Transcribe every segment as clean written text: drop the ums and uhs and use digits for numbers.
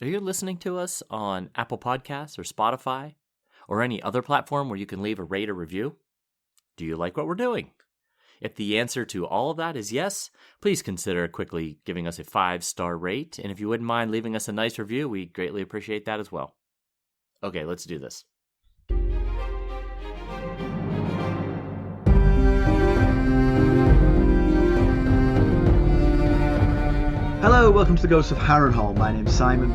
Are you listening to us on Apple Podcasts or Spotify or any other platform where you can leave a rate or review? Do you like what we're doing? If the answer to all of that is yes, please consider quickly giving us a 5-star rate. And if you wouldn't mind leaving us a nice review, we greatly appreciate that as well. Okay, let's do this. Hello, welcome to the Ghosts of Harrenhal. My name's Simon.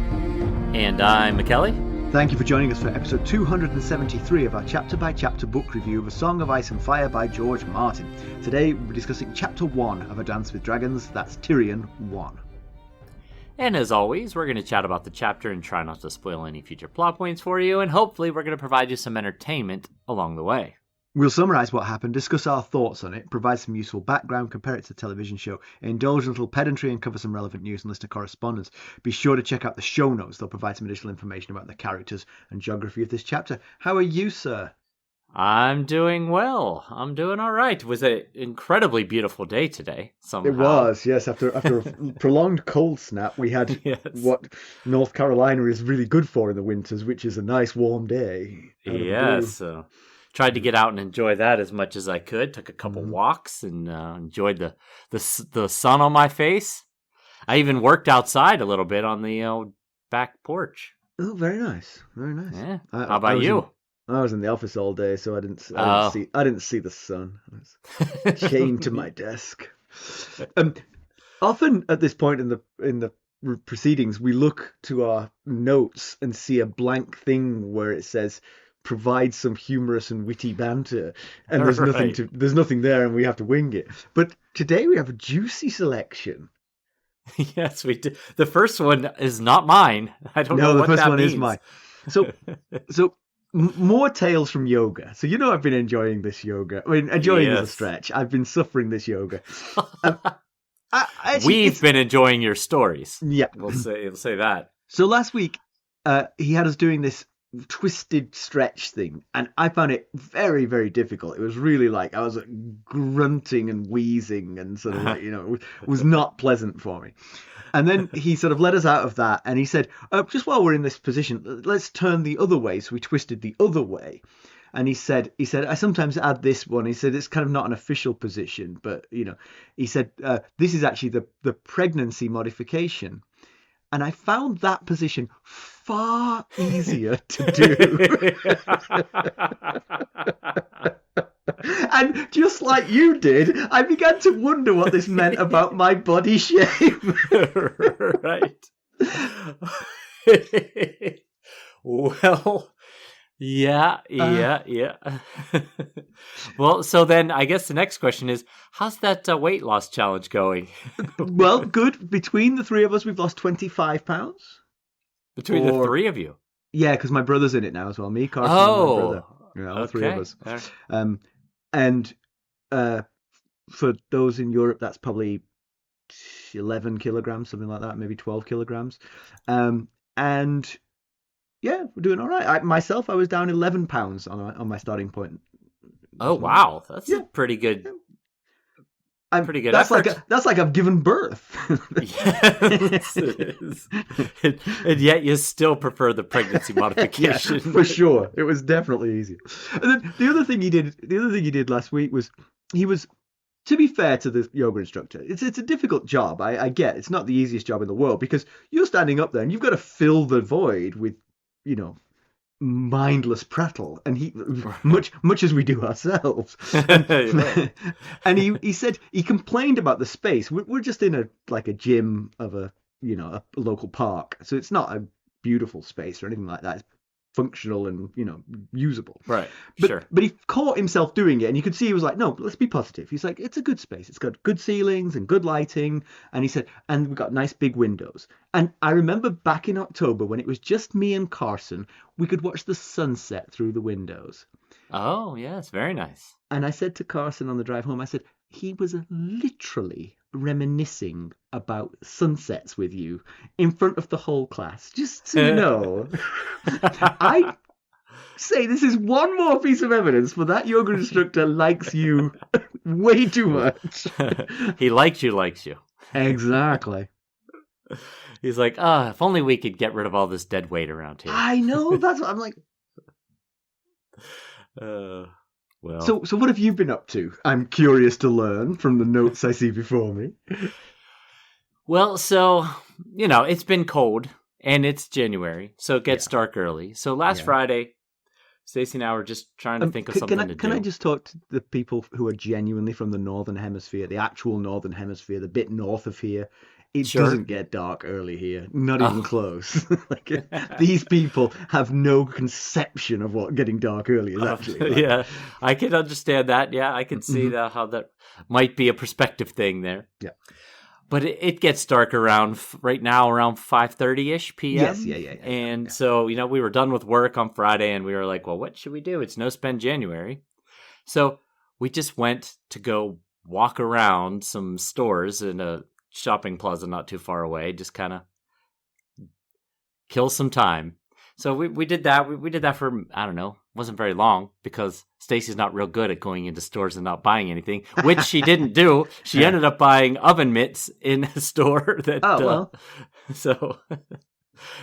And I'm Mackelly. Thank you for joining us for episode 273 of our chapter-by-chapter book review of A Song of Ice and Fire by George Martin. Today we're discussing chapter 1 of A Dance with Dragons, that's Tyrion 1. And as always, we're going to chat about the chapter and try not to spoil any future plot points for you, and hopefully we're going to provide you some entertainment along the way. We'll summarise what happened, discuss our thoughts on it, provide some useful background, compare it to the television show, indulge in a little pedantry and cover some relevant news and listener correspondence. Be sure to check out the show notes, they'll provide some additional information about the characters and geography of this chapter. How are you, sir? I'm doing well. I'm doing all right. It was an incredibly beautiful day today, somehow. It was, yes. After a prolonged cold snap, we had what North Carolina is really good for in the winters, which is a nice warm day. Yes, so tried to get out and enjoy that as much as I could. Took a couple walks and enjoyed the sun on my face. I even worked outside a little bit on the back porch. Oh, very nice, very nice. Yeah. How about you? I was in the office all day, so I didn't see the sun. I was chained to my desk. Often at this point in the proceedings, we look to our notes and see a blank thing where it says provide some humorous and witty banter, and there's nothing there, and we have to wing it. But today we have a juicy selection. Yes, we do. The first one is not mine. I don't know what that means. No, the first one is mine. So more tales from yoga. So I've been enjoying this yoga. I mean, enjoying is a stretch. I've been suffering this yoga. We've been enjoying your stories. Yeah, we'll say that. So last week, he had us doing this twisted stretch thing, and I found it very, very difficult. It was really like I was grunting and wheezing and sort of it was not pleasant for me. And then he sort of let us out of that, and he said, just while we're in this position, let's turn the other way. So we twisted the other way. And he said, I sometimes add this one. He said, it's kind of not an official position, but, he said, this is actually the pregnancy modification. And I found that position far easier to do. And just like you did, I began to wonder what this meant about my body shape. Right. Well, yeah. Well, so then I guess the next question is, how's that weight loss challenge going? Well, good. Between the three of us, we've lost 25 pounds. Between the three of you? Yeah, because my brother's in it now as well. Me, Carson, and my brother. Yeah, all three of us. Right. And for those in Europe, that's probably 11 kilograms, something like that, maybe 12 kilograms. And yeah, we're doing all right. I was down 11 pounds on my starting point. Oh, wow. That's a pretty good... Pretty good effort. That's like I've given birth. Yes, it is. And yet you still prefer the pregnancy modification. Yeah, for sure. It was definitely easier. And then the other thing he did last week was he was, to be fair to the yoga instructor, it's a difficult job. I get it's not the easiest job in the world because you're standing up there and you've got to fill the void with, mindless prattle, and he much as we do ourselves. And he said he complained about the space. We're just in a gym of a local park, so it's not a beautiful space or anything like that. It's functional and usable, right? But he caught himself doing it, and you could see he was like, no, let's be positive. He's like, it's a good space, it's got good ceilings and good lighting, and he said, and we've got nice big windows. And I remember back in October when it was just me and Carson, we could watch the sunset through the windows. Oh yes, very nice. And I said to Carson on the drive home, I said, he was literally reminiscing about sunsets with you in front of the whole class. Just so you know, I say this is one more piece of evidence for that yoga instructor likes you way too much. He likes you. Exactly. He's like, if only we could get rid of all this dead weight around here. I know. That's what I'm like. Well. So what have you been up to? I'm curious to learn from the notes I see before me. Well, so, it's been cold, and it's January, so it gets dark early. So last Friday, Stacey and I were just trying to think of something to do. Can I just talk to the people who are genuinely from the Northern Hemisphere, the actual Northern Hemisphere, the bit north of here? It doesn't get dark early here, not even close. These people have no conception of what getting dark early is actually like. Yeah, I can understand that. Yeah, I can see how that might be a perspective thing there. Yeah. But it gets dark around 5:30ish p.m. Yes, yeah. And so, we were done with work on Friday and we were like, well, what should we do? It's no spend January. So we just went to go walk around some stores in a shopping plaza not too far away, just kind of kill some time. So we did that. We did that for, I don't know, wasn't very long because Stacey's not real good at going into stores and not buying anything, which she didn't do. She ended up buying oven mitts in a store that. So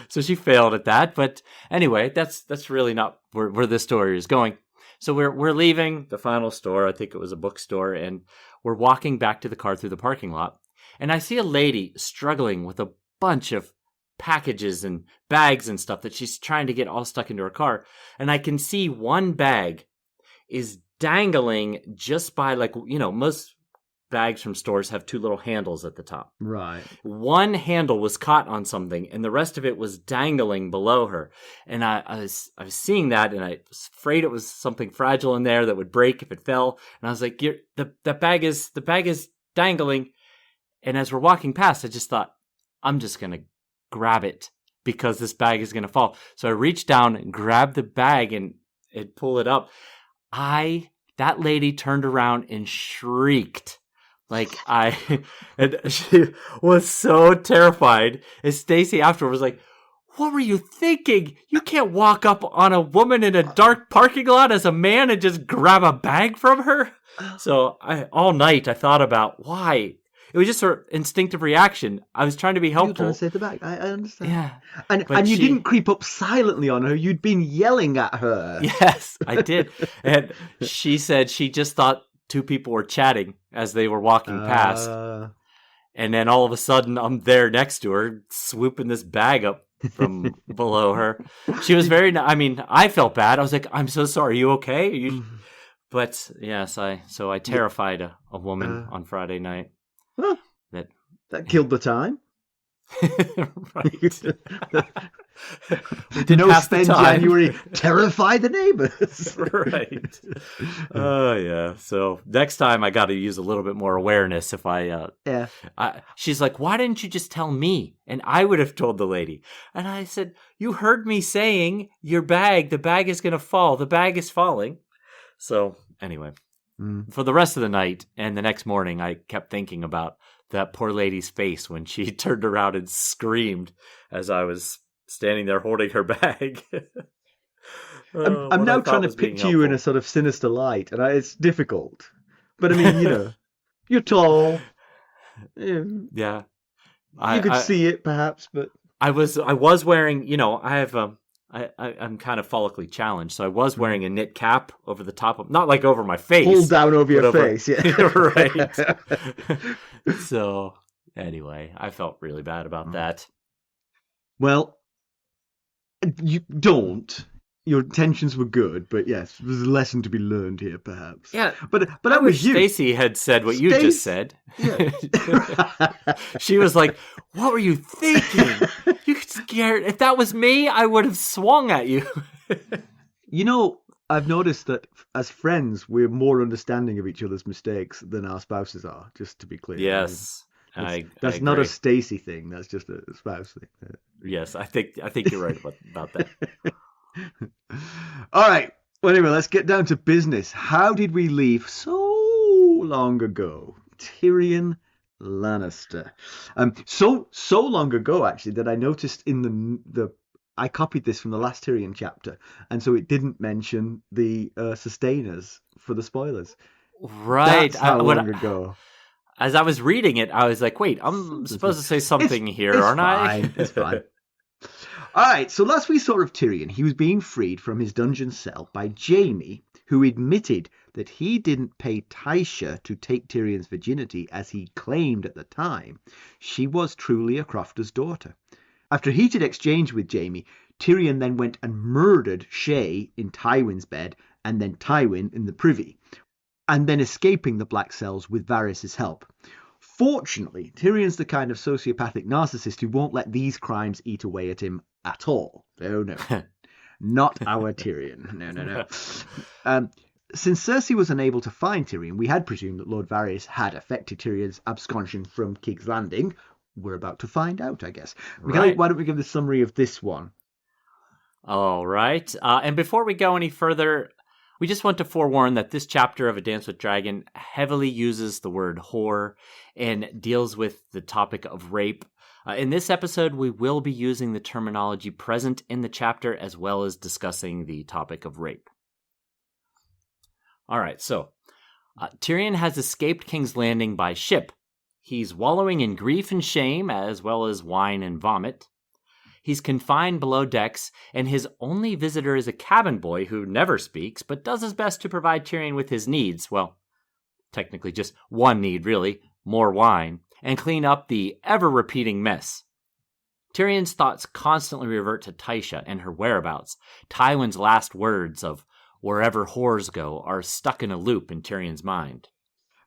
she failed at that. But anyway, that's really not where this story is going. So we're leaving the final store. I think it was a bookstore, and we're walking back to the car through the parking lot. And I see a lady struggling with a bunch of packages and bags and stuff that she's trying to get all stuck into her car. And I can see one bag is dangling just by, most bags from stores have two little handles at the top. Right. One handle was caught on something and the rest of it was dangling below her. And I was seeing that and I was afraid it was something fragile in there that would break if it fell. And I was like, the bag is dangling. And as we're walking past, I just thought, I'm just going to grab it because this bag is going to fall. So I reached down and grabbed the bag and pull it up. That lady turned around and shrieked. And she was so terrified. And Stacey afterwards was like, what were you thinking? You can't walk up on a woman in a dark parking lot as a man and just grab a bag from her. So all night I thought about why. It was just sort of instinctive reaction. I was trying to be helpful. You were trying to save the bag. I understand. Yeah. And you didn't creep up silently on her. You'd been yelling at her. Yes, I did. And she said she just thought two people were chatting as they were walking past. And then all of a sudden, I'm there next to her, swooping this bag up from below her. She was I felt bad. I was like, I'm so sorry. Are you okay? But yes, I terrified a woman on Friday night. Well, that killed the time. Right. No spend January, terrify the neighbors. Right. Oh, yeah. So next time I got to use a little bit more awareness if she's like, why didn't you just tell me? And I would have told the lady. And I said, you heard me saying the bag is going to fall. The bag is falling. So anyway. For the rest of the night and the next morning, I kept thinking about that poor lady's face when she turned around and screamed as I was standing there holding her bag. I'm now trying to picture you in a sort of sinister light, and it's difficult. But I mean, you're tall. Yeah. You could see it perhaps, but I was wearing, I have I'm kind of follically challenged, so I was wearing a knit cap over the top of, not like over my face. Pulled down over your face, yeah. Right. So, anyway, I felt really bad about that. Well, you don't. Your intentions were good, but yes, there's a lesson to be learned here, perhaps. Yeah, but I wish Stacey had said what you just said. Yeah. She was like, "What were you thinking? You scared? If that was me, I would have swung at you." I've noticed that as friends, we're more understanding of each other's mistakes than our spouses are. Just to be clear. Yes, that's not a Stacey thing. That's just a spouse thing. Yes, I think you're right about that. All right. Well, anyway, let's get down to business. How did we leave so long ago? Tyrion Lannister. So long ago, actually, that I noticed in the I copied this from the last Tyrion chapter, and so it didn't mention the sustainers for the spoilers. Right. That's how long ago. As I was reading it, I was like, wait, I'm supposed to say something here, aren't I? It's fine. All right, so last we saw of Tyrion, he was being freed from his dungeon cell by Jaime, who admitted that he didn't pay Tysha to take Tyrion's virginity as he claimed at the time. She was truly a crofter's daughter. After a heated exchange with Jaime, Tyrion then went and murdered Shae in Tywin's bed and then Tywin in the privy, and then escaping the Black Cells with Varys' help. Fortunately, Tyrion's the kind of sociopathic narcissist who won't let these crimes eat away at him at all. Oh no, not our Tyrion. No. Since Cersei was unable to find Tyrion, we had presumed that Lord Varys had effected Tyrion's absconsion from King's Landing. We're about to find out, I guess. Right. Why don't we give the summary of this one? All right. And before we go any further, we just want to forewarn that this chapter of A Dance with Dragon heavily uses the word whore and deals with the topic of rape. In this episode, we will be using the terminology present in the chapter as well as discussing the topic of rape. All right, so Tyrion has escaped King's Landing by ship. He's wallowing in grief and shame as well as wine and vomit. He's confined below decks, and his only visitor is a cabin boy who never speaks, but does his best to provide Tyrion with his needs. Well, technically just one need, really, more wine, and clean up the ever-repeating mess. Tyrion's thoughts constantly revert to Tysha and her whereabouts. Tywin's last words of, "Wherever whores go," are stuck in a loop in Tyrion's mind.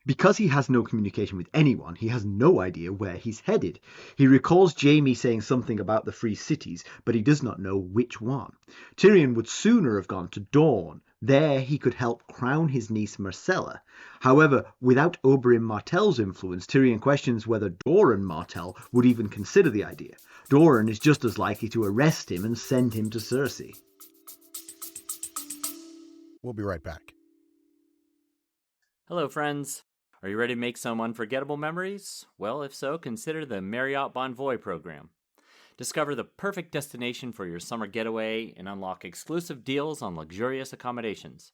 Because he has no communication with anyone, he has no idea where he's headed. He recalls Jaime saying something about the free cities, but he does not know which one. Tyrion would sooner have gone to Dorne. There he could help crown his niece Myrcella. However, without Oberyn Martell's influence, Tyrion questions whether Doran Martell would even consider the idea. Doran is just as likely to arrest him and send him to Cersei. We'll be right back. Hello, friends. Are you ready to make some unforgettable memories? Well, if so, consider the Marriott Bonvoy program. Discover the perfect destination for your summer getaway and unlock exclusive deals on luxurious accommodations.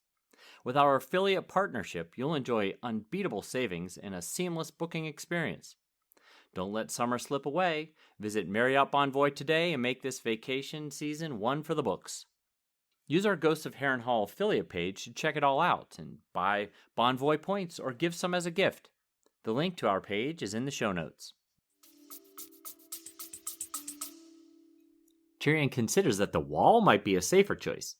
With our affiliate partnership, you'll enjoy unbeatable savings and a seamless booking experience. Don't let summer slip away. Visit Marriott Bonvoy today and make this vacation season one for the books. Use our Ghost of Harrenhal affiliate page to check it all out and buy Bonvoy points or give some as a gift. The link to our page is in the show notes. Tyrion considers that the Wall might be a safer choice.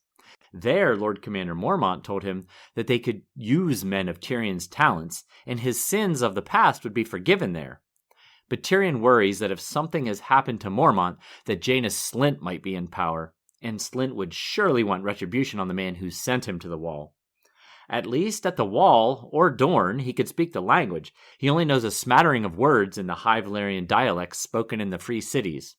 There, Lord Commander Mormont told him that they could use men of Tyrion's talents, and his sins of the past would be forgiven there. But Tyrion worries that if something has happened to Mormont, that Jaina Slynt might be in power, and Slynt would surely want retribution on the man who sent him to the Wall. At least at the Wall, or Dorne, he could speak the language. He only knows a smattering of words in the High Valyrian dialects spoken in the free cities.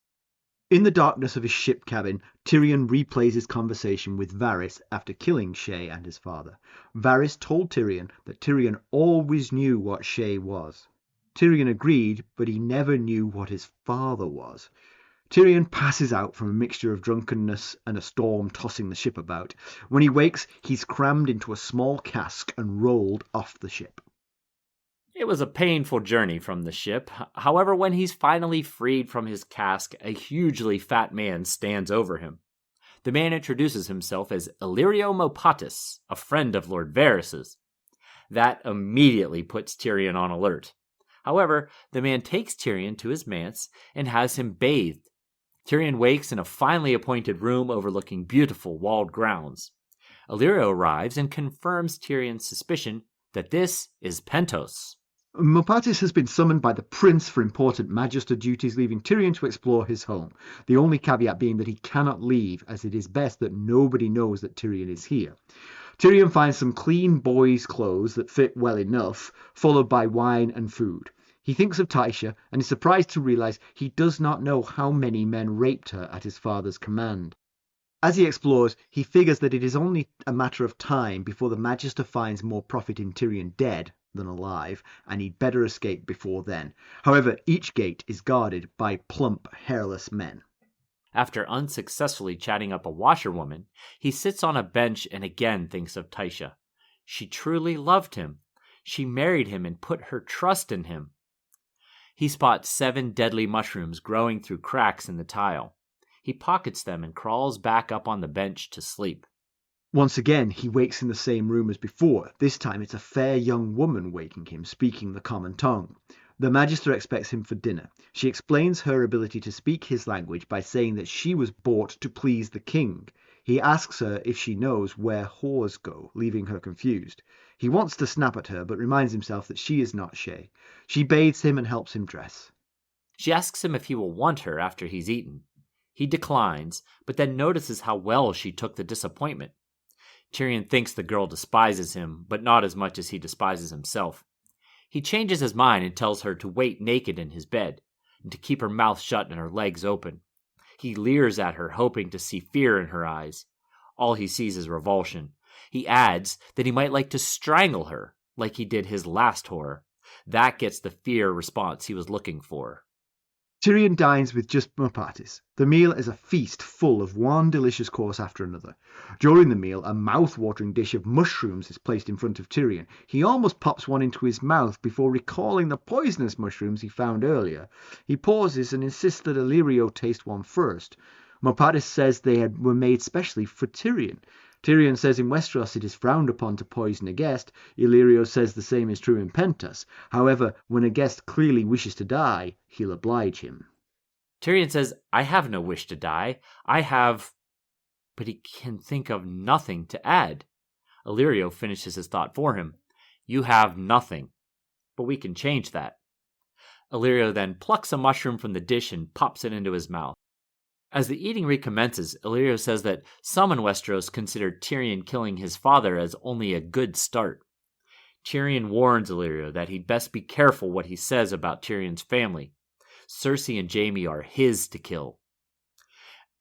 In the darkness of his ship cabin, Tyrion replays his conversation with Varys after killing Shae and his father. Varys told Tyrion that Tyrion always knew what Shae was. Tyrion agreed, but he never knew what his father was. Tyrion passes out from a mixture of drunkenness and a storm tossing the ship about. When he wakes, he's crammed into a small cask and rolled off the ship. It was a painful journey from the ship. However, when he's finally freed from his cask, a hugely fat man stands over him. The man introduces himself as Illyrio Mopatis, a friend of Lord Varys's. That immediately puts Tyrion on alert. However, the man takes Tyrion to his manse and has him bathed. Tyrion wakes in a finely appointed room overlooking beautiful walled grounds. Illyrio arrives and confirms Tyrion's suspicion that this is Pentos. Mopatis has been summoned by the prince for important magister duties, leaving Tyrion to explore his home. The only caveat being that he cannot leave, as it is best that nobody knows that Tyrion is here. Tyrion finds some clean boys' clothes that fit well enough, followed by wine and food. He thinks of Tysha and is surprised to realise he does not know how many men raped her at his father's command. As he explores, he figures that it is only a matter of time before the Magister finds more profit in Tyrion dead than alive, and he'd better escape before then. However, each gate is guarded by plump, hairless men. After unsuccessfully chatting up a washerwoman, he sits on a bench and again thinks of Tysha. She truly loved him. She married him and put her trust in him. He spots 7 deadly mushrooms growing through cracks in the tile. He pockets them and crawls back up on the bench to sleep. Once again, he wakes in the same room as before. This time it's a fair young woman waking him, speaking the common tongue. The magister expects him for dinner. She explains her ability to speak his language by saying that she was bought to please the king. He asks her if she knows where whores go, leaving her confused. He wants to snap at her, but reminds himself that she is not Shay. She bathes him and helps him dress. She asks him if he will want her after he's eaten. He declines, but then notices how well she took the disappointment. Tyrion thinks the girl despises him, but not as much as he despises himself. He changes his mind and tells her to wait naked in his bed, and to keep her mouth shut and her legs open. He leers at her, hoping to see fear in her eyes. All he sees is revulsion. He adds that he might like to strangle her, like he did his last whore. That gets the fear response he was looking for. Tyrion dines with just Mopatis. The meal is a feast full of one delicious course after another. During the meal, a mouth-watering dish of mushrooms is placed in front of Tyrion. He almost pops one into his mouth before recalling the poisonous mushrooms he found earlier. He pauses and insists that Illyrio taste one first. Mopatis says they were made specially for Tyrion. Tyrion says in Westeros it is frowned upon to poison a guest. Illyrio says the same is true in Pentos. However, when a guest clearly wishes to die, he'll oblige him. Tyrion says, I have no wish to die. I have... But he can think of nothing to add. Illyrio finishes his thought for him. You have nothing. But we can change that. Illyrio then plucks a mushroom from the dish and pops it into his mouth. As the eating recommences, Illyrio says that some in Westeros consider Tyrion killing his father as only a good start. Tyrion warns Illyrio that he'd best be careful what he says about Tyrion's family. Cersei and Jaime are his to kill.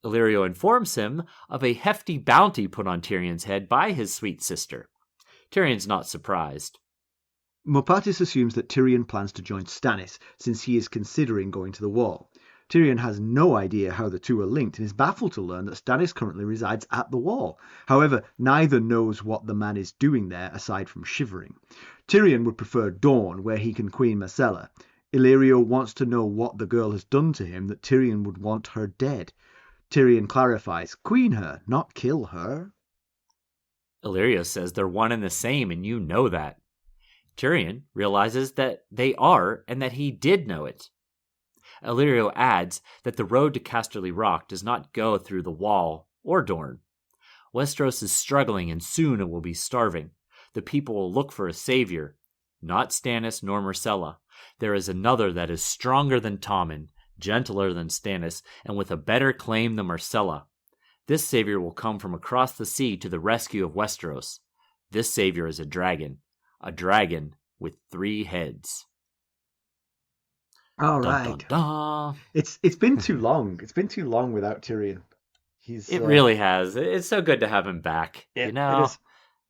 Illyrio informs him of a hefty bounty put on Tyrion's head by his sweet sister. Tyrion's not surprised. Mopatis assumes that Tyrion plans to join Stannis, since he is considering going to the Wall. Tyrion has no idea how the two are linked and is baffled to learn that Stannis currently resides at the Wall. However, neither knows what the man is doing there aside from shivering. Tyrion would prefer Dawn, where he can queen Myrcella. Illyrio wants to know what the girl has done to him that Tyrion would want her dead. Tyrion clarifies, queen her, not kill her. Illyrio says they're one and the same, and you know that. Tyrion realizes that they are, and that he did know it. Illyrio adds that the road to Casterly Rock does not go through the Wall or Dorne. Westeros is struggling, and soon it will be starving. The people will look for a savior. Not Stannis nor Myrcella. There is another that is stronger than Tommen, gentler than Stannis, and with a better claim than Myrcella. This savior will come from across the sea to the rescue of Westeros. This savior is a dragon with 3 heads. All right. Dun, dun, dun. It's been too long. It's been too long without Tyrion. It really has. It's so good to have him back. Yeah, you know, it is.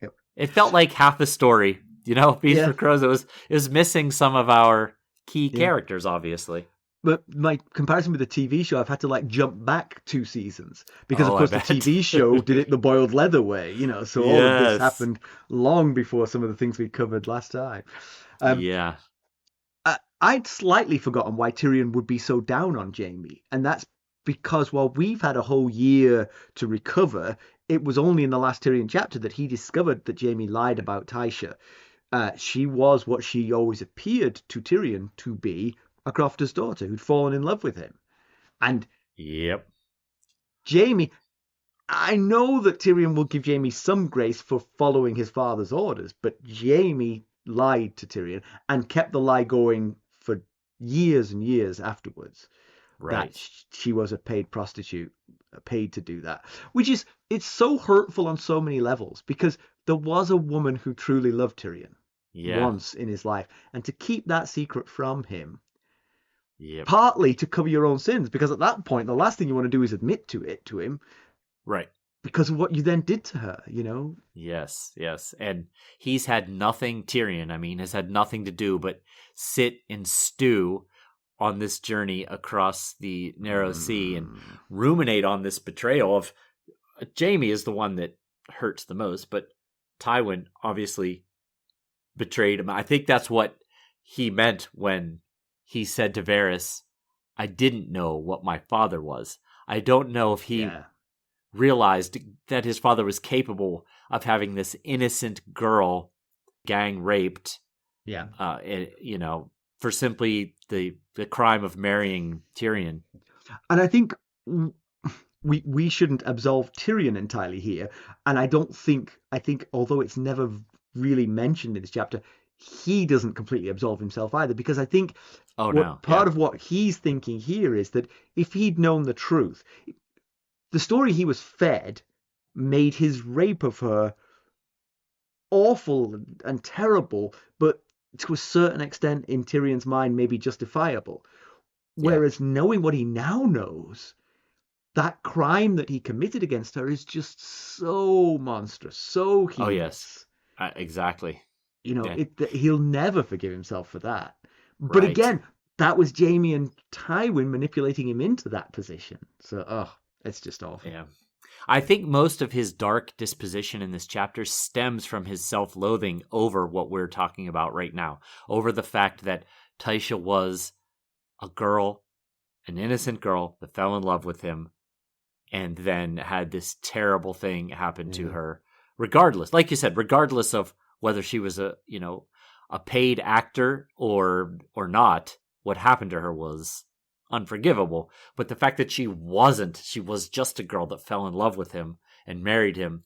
Yep. It felt like half the story. You know, Beast for Crows. It was missing some of our key characters, obviously. But my comparison with the TV show, I've had to jump back 2 seasons because, of course, the TV show did it the boiled leather way. You know, so all of this happened long before some of the things we covered last time. I'd slightly forgotten why Tyrion would be so down on Jaime, and that's because while we've had a whole year to recover, it was only in the last Tyrion chapter that he discovered that Jaime lied about Tysha. She was what she always appeared to Tyrion to be, a crofter's daughter who'd fallen in love with him. And Jaime, I know that Tyrion will give Jaime some grace for following his father's orders, but Jaime lied to Tyrion and kept the lie going for years and years afterwards. Right. That she was a paid prostitute, paid to do that. It's so hurtful on so many levels, because there was a woman who truly loved Tyrion once in his life, and to keep that secret from him, partly to cover your own sins, because at that point the last thing you want to do is admit to him, right? Because of what you then did to her, you know? Yes. And he's had nothing, Tyrion, has had nothing to do but sit and stew on this journey across the narrow sea and ruminate on this betrayal of Jaime is the one that hurts the most, but Tywin obviously betrayed him. I think that's what he meant when he said to Varys, I didn't know what my father was. I don't know if he realized that his father was capable of having this innocent girl gang raped. Yeah. For simply the crime of marrying Tyrion. And I think we shouldn't absolve Tyrion entirely here. And I think although it's never really mentioned in this chapter, he doesn't completely absolve himself either, because I think part of what he's thinking here is that if he'd known the truth, the story he was fed made his rape of her awful and terrible, but to a certain extent in Tyrion's mind maybe justifiable. Whereas knowing what he now knows, that crime that he committed against her is just so monstrous, so heinous. Oh, yes. Exactly. He'll never forgive himself for that. Right. But again, that was Jaime and Tywin manipulating him into that position. So, it's just awful. Yeah. I think most of his dark disposition in this chapter stems from his self-loathing over what we're talking about right now, over the fact that Tysha was a girl, an innocent girl that fell in love with him and then had this terrible thing happen to her, regardless, like you said, regardless of whether she was a paid actor or not. What happened to her was unforgivable, but the fact that she was just a girl that fell in love with him and married him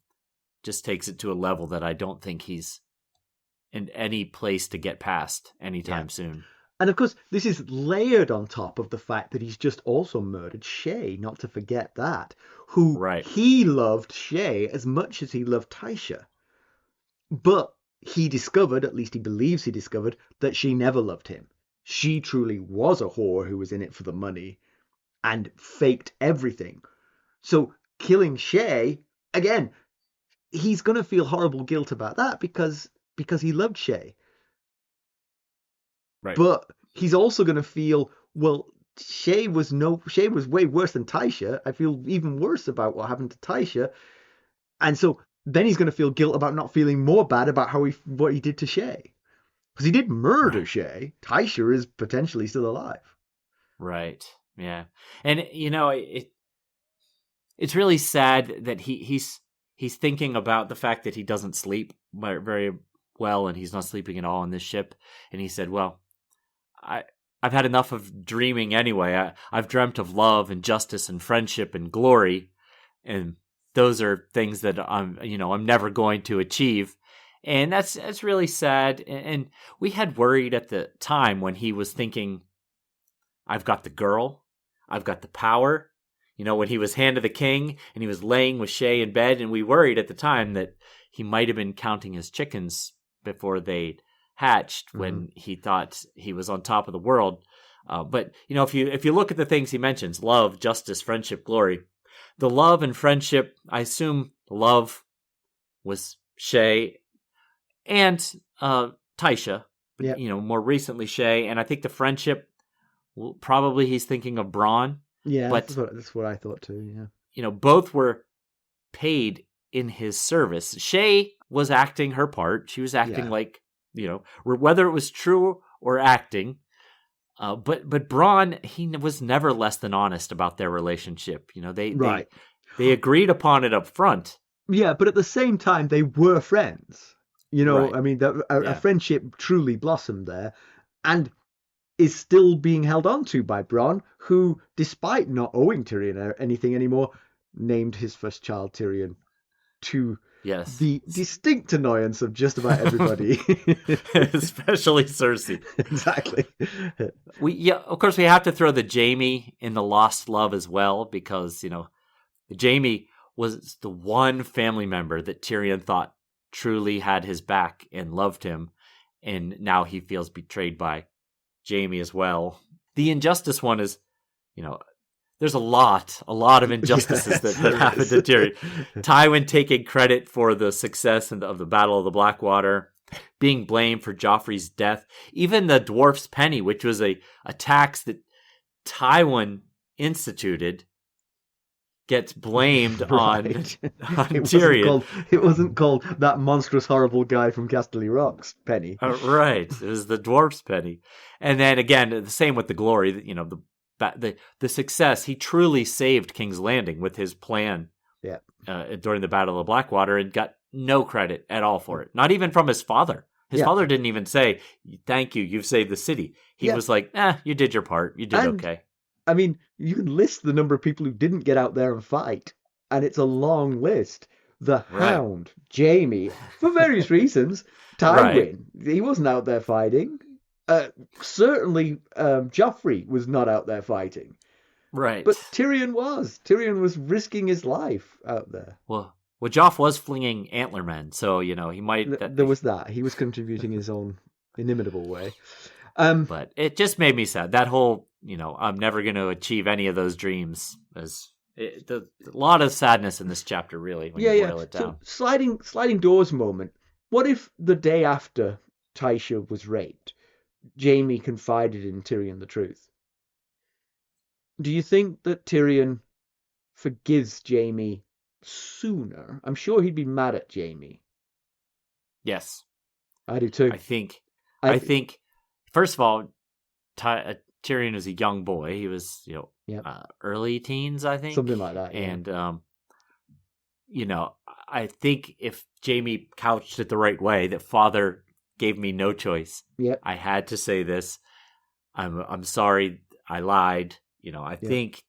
just takes it to a level that I don't think he's in any place to get past anytime soon. And of course, this is layered on top of the fact that he's just also murdered Shae, not to forget that, he loved Shae as much as he loved Tysha. But he discovered, at least he believes he discovered, that she never loved him. She truly was a whore who was in it for the money and faked everything. So killing Shae, again, he's going to feel horrible guilt about that because he loved Shae. Right. But he's also going to feel, well, Shae was way worse than Tysha. I feel even worse about what happened to Tysha. And so then he's going to feel guilt about not feeling more bad about what he did to Shae. Because he did murder Shae. Tysha is potentially still alive. Right. Yeah. And, it's really sad that he's thinking about the fact that he doesn't sleep very well, and he's not sleeping at all on this ship. And he said, well, I've had enough of dreaming anyway. I've dreamt of love and justice and friendship and glory. And those are things that I'm never going to achieve. And that's really sad. And we had worried at the time when he was thinking, I've got the girl, I've got the power. When he was Hand of the King and he was laying with Shae in bed, and we worried at the time that he might have been counting his chickens before they hatched when he thought he was on top of the world. But if you look at the things he mentions, love, justice, friendship, glory, the love and friendship, I assume love was Shae and Tysha, more recently Shae, and I think the friendship, probably he's thinking of Bronn. Yeah, but that's what I thought too. Yeah, both were paid in his service. Shae was acting her part; she was acting like, whether it was true or acting. But Bronn, he was never less than honest about their relationship. They agreed upon it up front. Yeah, but at the same time, they were friends. I mean, a friendship truly blossomed there, and is still being held on to by Bronn, who, despite not owing Tyrion anything anymore, named his first child Tyrion, to the distinct annoyance of just about everybody. Especially Cersei. Exactly. Of course, we have to throw the Jaime in the lost love as well, because, Jaime was the one family member that Tyrion thought truly had his back and loved him, and now he feels betrayed by Jaime as well. The injustice one is, there's a lot of injustices that happened to Tyrion. Tywin taking credit for the success of the Battle of the Blackwater, being blamed for Joffrey's death, even the dwarf's penny, which was a tax that Tywin instituted. gets blamed on Right. Tyrion. It wasn't called that monstrous, horrible guy from Casterly Rocks, Penny. Right, it was the dwarf's penny. And then again, the same with the glory. You know, the success. He truly saved King's Landing with his plan. Yeah. During the Battle of Blackwater, and got no credit at all for it. Not even from his father. His father didn't even say, "Thank you, you've saved the city." He was like, you did your part. You did okay." I mean, you can list the number of people who didn't get out there and fight, and it's a long list. The Hound, Jaime, for various reasons. Tywin, he wasn't out there fighting. Certainly, Joffrey was not out there fighting. Right. But Tyrion was. Tyrion was risking his life out there. Well, Joff was flinging antlermen, so, you know, he might... There was that. He was contributing his own inimitable way. But it just made me sad. That whole, you know, I'm never going to achieve any of those dreams. A lot of sadness in this chapter, really, when you boil it down. So, sliding doors moment. What if the day after Tysha was raped, Jaime confided in Tyrion the truth? Do you think that Tyrion forgives Jaime sooner? I'm sure he'd be mad at Jaime. Yes. I do too. I think first of all, Tyrion is a young boy. He was, you know, early teens, I think. Something like that. Yeah. And, you know, I think if Jaime couched it the right way, that father gave me no choice. Yep. I had to say this. I'm sorry. I lied. You know, I think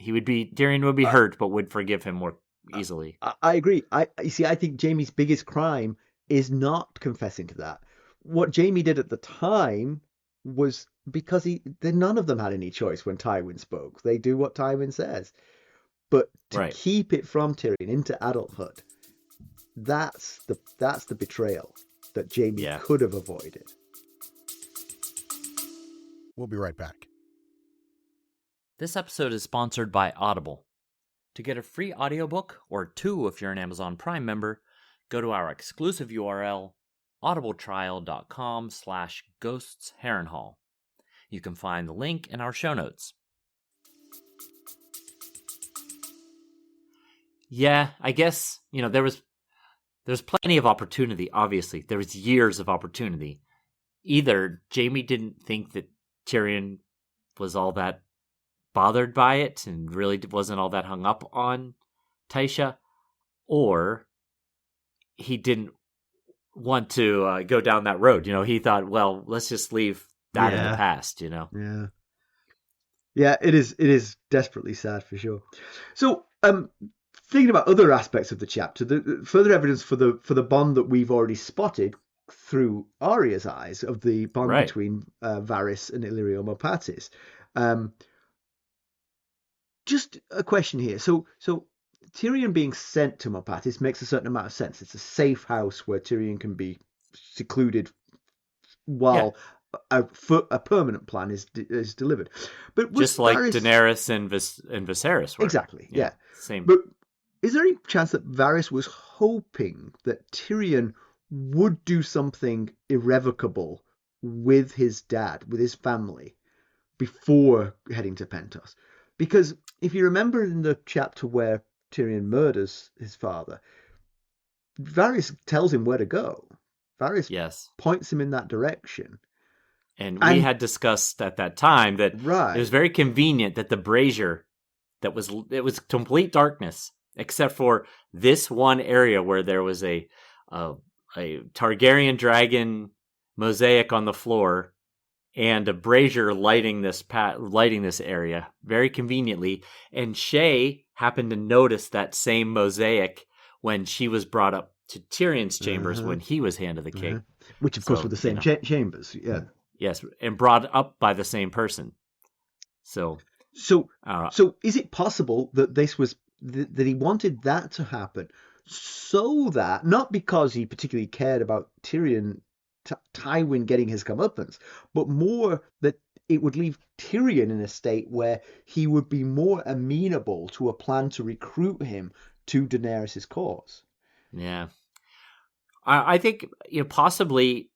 Tyrion would be hurt, but would forgive him more easily. I agree. You see, I think Jaime's biggest crime is not confessing to that. What Jaime did at the time was because none of them had any choice when Tywin spoke. They do what Tywin says. But to keep it from Tyrion into adulthood, that's the betrayal that Jaime could have avoided. We'll be right back. This episode is sponsored by Audible. To get a free audiobook, or 2 if you're an Amazon Prime member, go to our exclusive URL, audibletrial.com/ghostsharrenhal. You can find the link in our show notes. Yeah, I guess, you know, there's plenty of opportunity, obviously. There was years of opportunity. Either Jaime didn't think that Tyrion was all that bothered by it and really wasn't all that hung up on Tysha, or he didn't want to go down that road. You know, he thought, well, let's just leave that in the past, you know? Yeah, it is desperately sad for sure. So, thinking about other aspects of the chapter, the further evidence for the bond that we've already spotted through Arya's eyes of the bond between Varys and Illyrio Mopatis. Just a question here. So Tyrion being sent to Mopatis makes a certain amount of sense. It's a safe house where Tyrion can be secluded while a permanent plan is delivered. But just like Daenerys and Viserys were. Exactly. Yeah. Same. But is there any chance that Varys was hoping that Tyrion would do something irrevocable with his dad, with his family, before heading to Pentos? Because if you remember in the chapter where Tyrion murders his father, Varys tells him where to go. Varys points him in that direction. And we had discussed at that time that it was very convenient that the brazier, it was complete darkness, except for this one area where there was a Targaryen dragon mosaic on the floor and a brazier lighting this area very conveniently. And Shay happened to notice that same mosaic when she was brought up to Tyrion's chambers when he was Hand of the King. Which, of course, were the same chambers. Yeah. Yes, and brought up by the same person. So is it possible that this was that he wanted that to happen so that, not because he particularly cared about Tyrion, Tywin getting his comeuppance, but more that it would leave Tyrion in a state where he would be more amenable to a plan to recruit him to Daenerys' cause? Yeah. I think, you know, possibly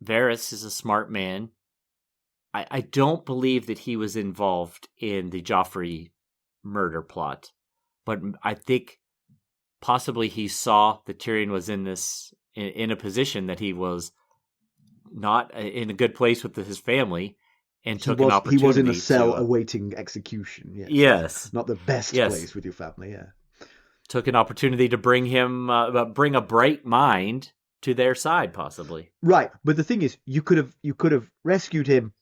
Varys is a smart man. I don't believe that he was involved in the Joffrey murder plot. but I think possibly he saw that Tyrion was in a position that he was not in a good place with his family, and took an opportunity. He was in a cell awaiting execution. Yes. Yes. Not the best place with your family. Yeah. Took an opportunity to bring a bright mind to their side, possibly. Right, but the thing is, you could have rescued him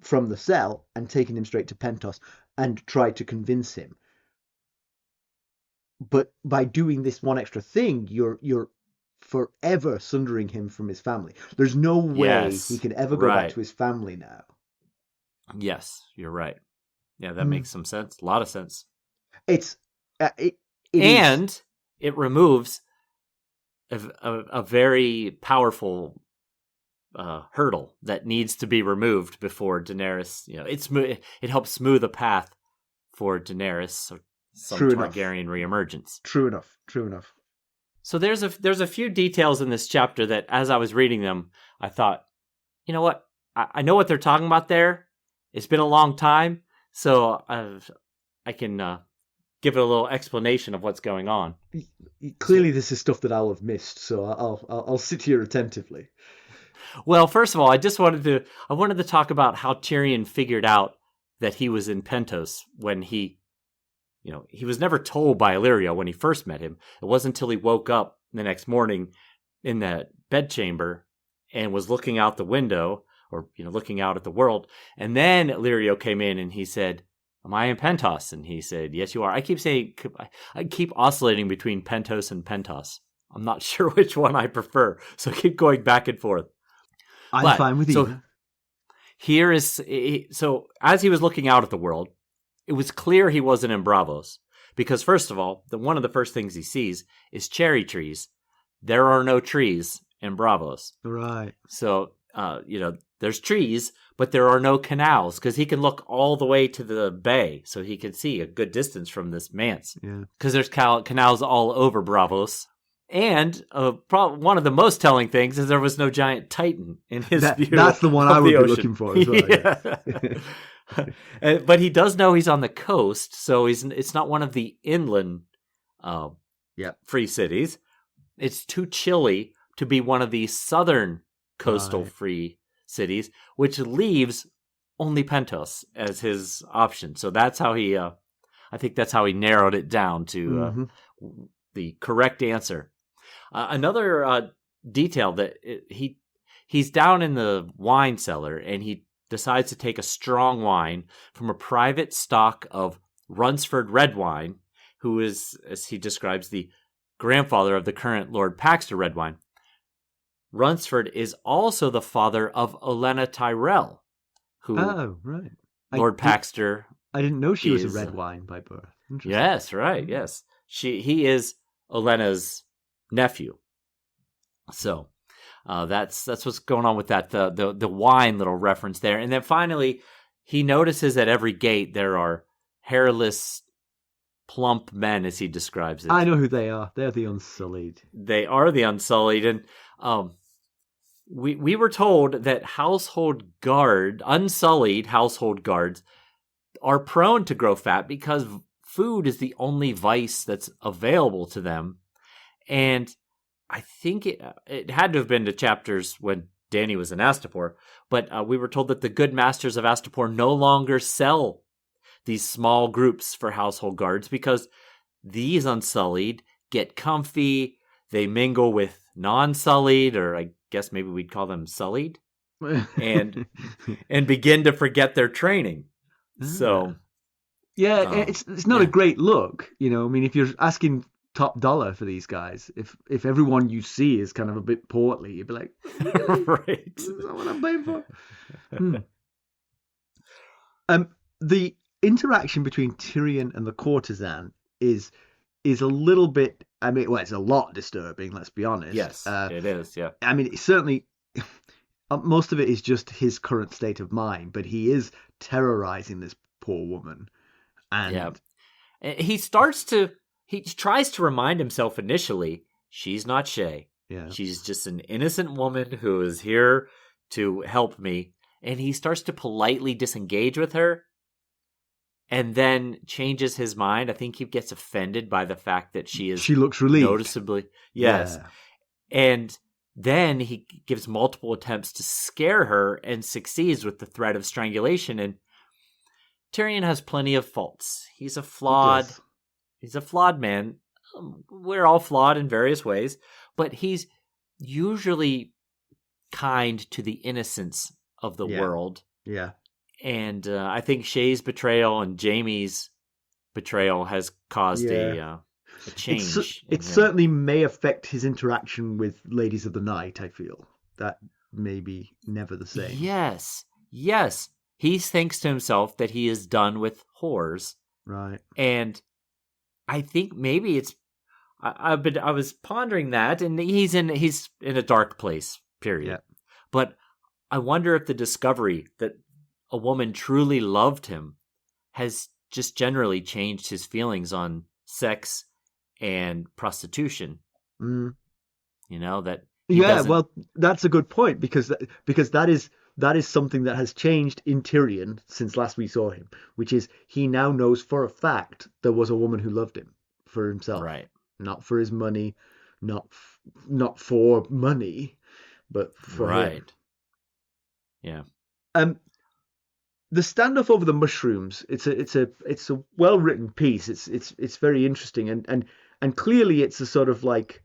from the cell and taken him straight to Pentos and tried to convince him. But by doing this one extra thing, you're forever sundering him from his family. There's no way he can ever go back to his family now. Yes, you're right. Yeah, that makes some sense. A lot of sense. It removes a very powerful hurdle that needs to be removed before Daenerys. It helps smooth a path for Daenerys or some Targaryen reemergence. True enough. So there's a few details in this chapter that, as I was reading them, I thought, you know what? I know what they're talking about there. It's been a long time, so I can give it a little explanation of what's going on. Clearly, this is stuff that I'll have missed, so I'll sit here attentively. Well, first of all, I wanted to talk about how Tyrion figured out that he was in Pentos when he was never told by Illyrio when he first met him. It wasn't until he woke up the next morning in that bedchamber and was looking out the window, or looking out at the world, and then Illyrio came in and he said, "Am I in Pentos?" And he said, "Yes, you are." I keep oscillating between Pentos and Pentos. I'm not sure which one I prefer, so keep going back and forth. I'm fine with you. So as he was looking out at the world, it was clear he wasn't in Braavos, because first of all, one of the first things he sees is cherry trees. There are no trees in Braavos. Right. So, there's trees, but there are no canals, because he can look all the way to the bay, so he can see a good distance from this manse. Yeah. Because there's canals all over Braavos. And one of the most telling things is there was no giant titan in his view. That's the one I would be looking for as well. Yeah. But he does know he's on the coast, so it's not one of the inland free cities. It's too chilly to be one of the southern coastal free cities, which leaves only Pentos as his option. So that's how he, I think that's how he narrowed it down to the correct answer. Another detail that he's down in the wine cellar, and he decides to take a strong wine from a private stock of Runsford red wine, who is, as he describes, the grandfather of the current Lord Paxter red wine. Runsford is also the father of Olenna Tyrell, who Lord Paxter. I didn't know she was a red wine by birth. Yes, right. Yes, he is Olenna's nephew. So that's what's going on with that. The wine little reference there, and then finally he notices at every gate there are hairless, plump men, as he describes it. I know who they are. They're the Unsullied. They are the Unsullied, and we were told that Unsullied household guards are prone to grow fat because food is the only vice that's available to them. And I think it had to have been to chapters when Dany was in Astapor, but we were told that the good masters of Astapor no longer sell these small groups for household guards because these Unsullied get comfy, they mingle with non-Sullied, or I guess maybe we'd call them Sullied, and begin to forget their training. So, it's not a great look, I mean, if you're asking top dollar for these guys, if everyone you see is kind of a bit portly, you'd be like, right, is that what I'm paying for? The interaction between Tyrion and the courtesan is a little bit, I mean, well, it's a lot disturbing, let's be honest. Yes, it is, yeah. I mean, certainly, most of it is just his current state of mind, but he is terrorizing this poor woman. And he tries to remind himself initially, she's not Shay. Yeah. She's just an innocent woman who is here to help me. And he starts to politely disengage with her. and then changes his mind. I think he gets offended by the fact that she looks relieved. Noticeably. Yes. Yeah. And then he gives multiple attempts to scare her and succeeds with the threat of strangulation. And Tyrion has plenty of faults. He's a flawed man. We're all flawed in various ways, but he's usually kind to the innocence of the world. Yeah. And I think Shay's betrayal and Jaime's betrayal has caused a change. It certainly may affect his interaction with Ladies of the Night, I feel. That may be never the same. Yes. He thinks to himself that he is done with whores. Right. And I think maybe it's... I was pondering that, and he's in a dark place, period. Yeah. But I wonder if the discovery that a woman truly loved him has just generally changed his feelings on sex and prostitution. Mm. You know, that well, that's a good point, because that is something that has changed in Tyrion since last we saw him, which is he now knows for a fact there was a woman who loved him for himself. Right. Not for his money, not for money, but for him. Yeah. The standoff over the mushrooms, it's a well written piece. It's very interesting, and clearly it's a sort of like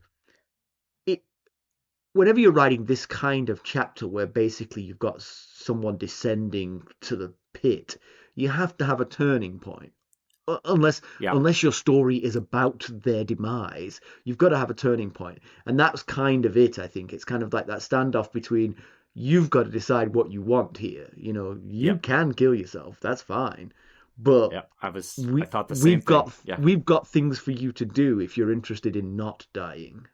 it. Whenever you're writing this kind of chapter where basically you've got someone descending to the pit, you have to have a turning point. Unless your story is about their demise, you've got to have a turning point, and that's kind of it. I think it's kind of like that standoff between, you've got to decide what you want here. You know, you can kill yourself, that's fine, but I thought the same thing. We've got things for you to do if you're interested in not dying.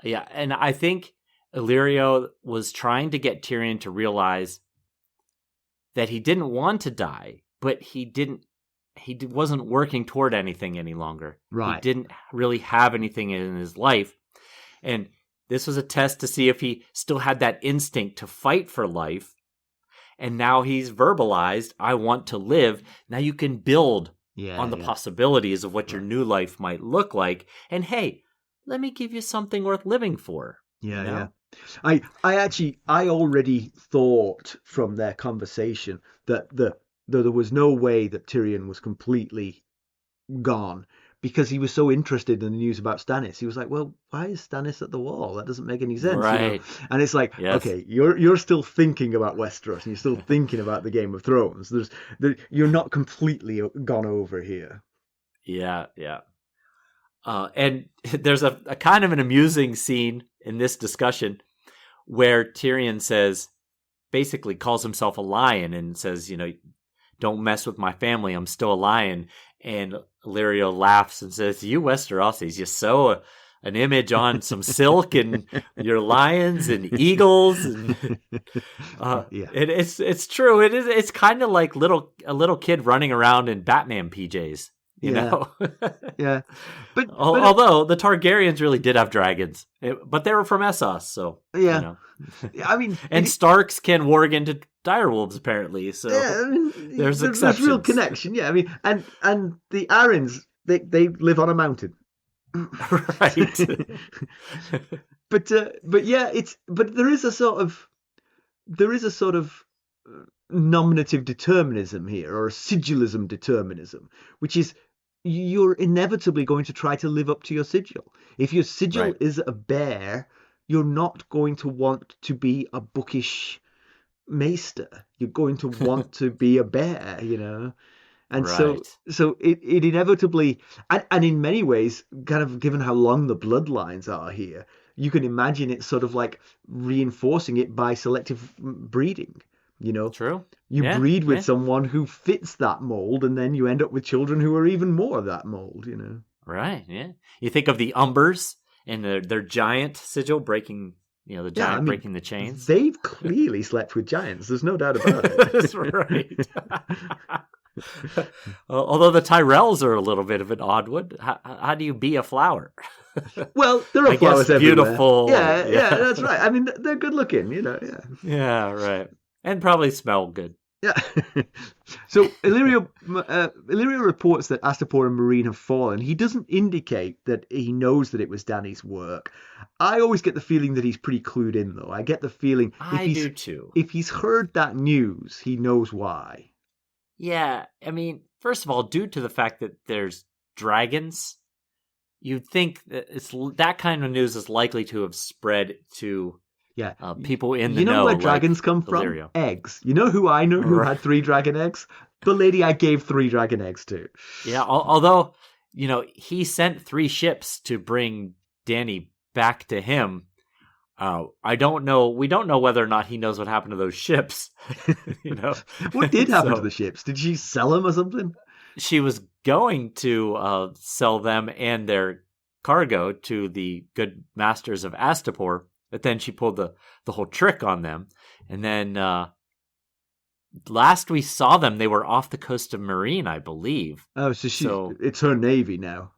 Yeah, and I think Illyrio was trying to get Tyrion to realize that he didn't want to die, but he wasn't working toward anything any longer. Right. He didn't really have anything in his life. And this was a test to see if he still had that instinct to fight for life. And now he's verbalized, I want to live. Now you can build on the possibilities of what your new life might look like. And hey, let me give you something worth living for. Yeah, you know? I already thought from their conversation that there was no way that Tyrion was completely gone, because he was so interested in the news about Stannis. He was like, well, why is Stannis at the wall? That doesn't make any sense. Right. You know? And it's like, okay, you're still thinking about Westeros, and you're still thinking about the Game of Thrones. You're not completely gone over here. Yeah. And there's a kind of an amusing scene in this discussion where Tyrion basically calls himself a lion and says, you know, don't mess with my family, I'm still a lion. And Illyrio laughs and says, you Westerosis, you sew an image on some silk and your lions and eagles. And, it's true. It's kind of like a little kid running around in Batman PJs. You know? Yeah. But although the Targaryens really did have dragons, but they were from Essos, so yeah. You know. I mean, and Starks can warg into direwolves apparently, so there's exceptions. There's real connection. Yeah, I mean, and the Arryns, they live on a mountain, right? but there is a sort of nominative determinism here, or a sigilism determinism, which is you're inevitably going to try to live up to your sigil. If your sigil is a bear, you're not going to want to be a bookish maester. You're going to want to be a bear, you know. And so it inevitably, and in many ways, kind of given how long the bloodlines are here, you can imagine it sort of like reinforcing it by selective breeding. You know, true. You breed with someone who fits that mold, and then you end up with children who are even more of that mold. You know, right? Yeah. You think of the Umbers and their giant sigil breaking. You know, the giant breaking the chains. They've clearly slept with giants. There's no doubt about it. That's right. Although the Tyrells are a little bit of an odd one. How do you be a flower? Well, there are flowers everywhere. Beautiful. Yeah, that's right. I mean, they're good looking, you know. Yeah. Yeah, right. And probably smell good. Yeah. So Illyrio reports that Astapor and Marine have fallen. He doesn't indicate that he knows that it was Dany's work. I always get the feeling that he's pretty clued in, though. I get the feeling I do too. if he's heard that news, he knows why. Yeah, I mean, first of all, due to the fact that there's dragons, you'd think that that kind of news is likely to have spread to Yeah. people in the You know know. where dragons like come from? Illyrio. Eggs. You know who I know who had 3 dragon eggs? The lady I gave 3 dragon eggs to. Yeah, although, he sent 3 ships to bring Dany back to him. I don't know. We don't know whether or not he knows what happened to those ships. What did happen to the ships? Did she sell them or something? She was going to sell them and their cargo to the good masters of Astapor, but then she pulled the whole trick on them. And then last we saw them, they were off the coast of Marine, I believe. Oh, so it's her navy now.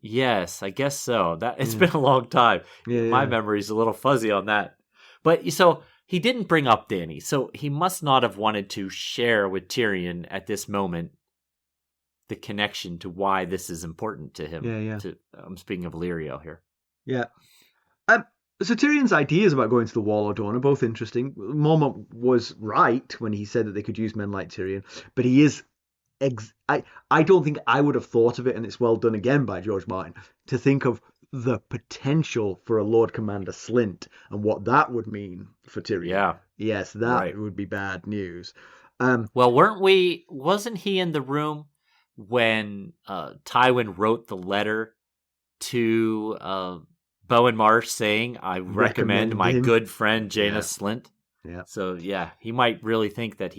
Yes, I guess so. It's been a long time. My memory's a little fuzzy on that. But so he didn't bring up Dany, so he must not have wanted to share with Tyrion at this moment the connection to why this is important to him. I'm speaking of Illyrio here. Yeah. So Tyrion's ideas about going to the Wall of Dawn are both interesting. Mormont was right when he said that they could use men like Tyrion, but he is... I don't think I would have thought of it, and it's well done again by George Martin, to think of the potential for a Lord Commander Slint and what that would mean for Tyrion. Yeah. Yes, that would be bad news. Well, wasn't he in the room when Tywin wrote the letter to Bowen Marsh saying, I recommend my good friend Jaina Slint? Yeah. So, he might really think that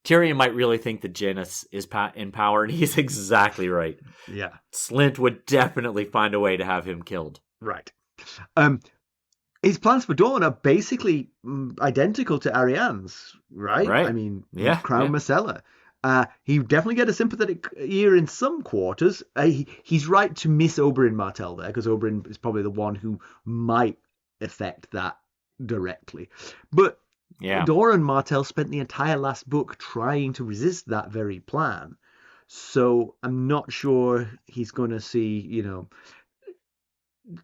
Tyrion might really think that Janis is in power, and he's exactly right. Yeah. Slint would definitely find a way to have him killed. Right. His plans for Dawn are basically identical to Ariane's, right? I mean, Crown Myrcella. He definitely get a sympathetic ear in some quarters. He's right to miss Oberyn Martell there, because Oberyn is probably the one who might affect that directly. But Doran Martell spent the entire last book trying to resist that very plan. So I'm not sure he's going to see,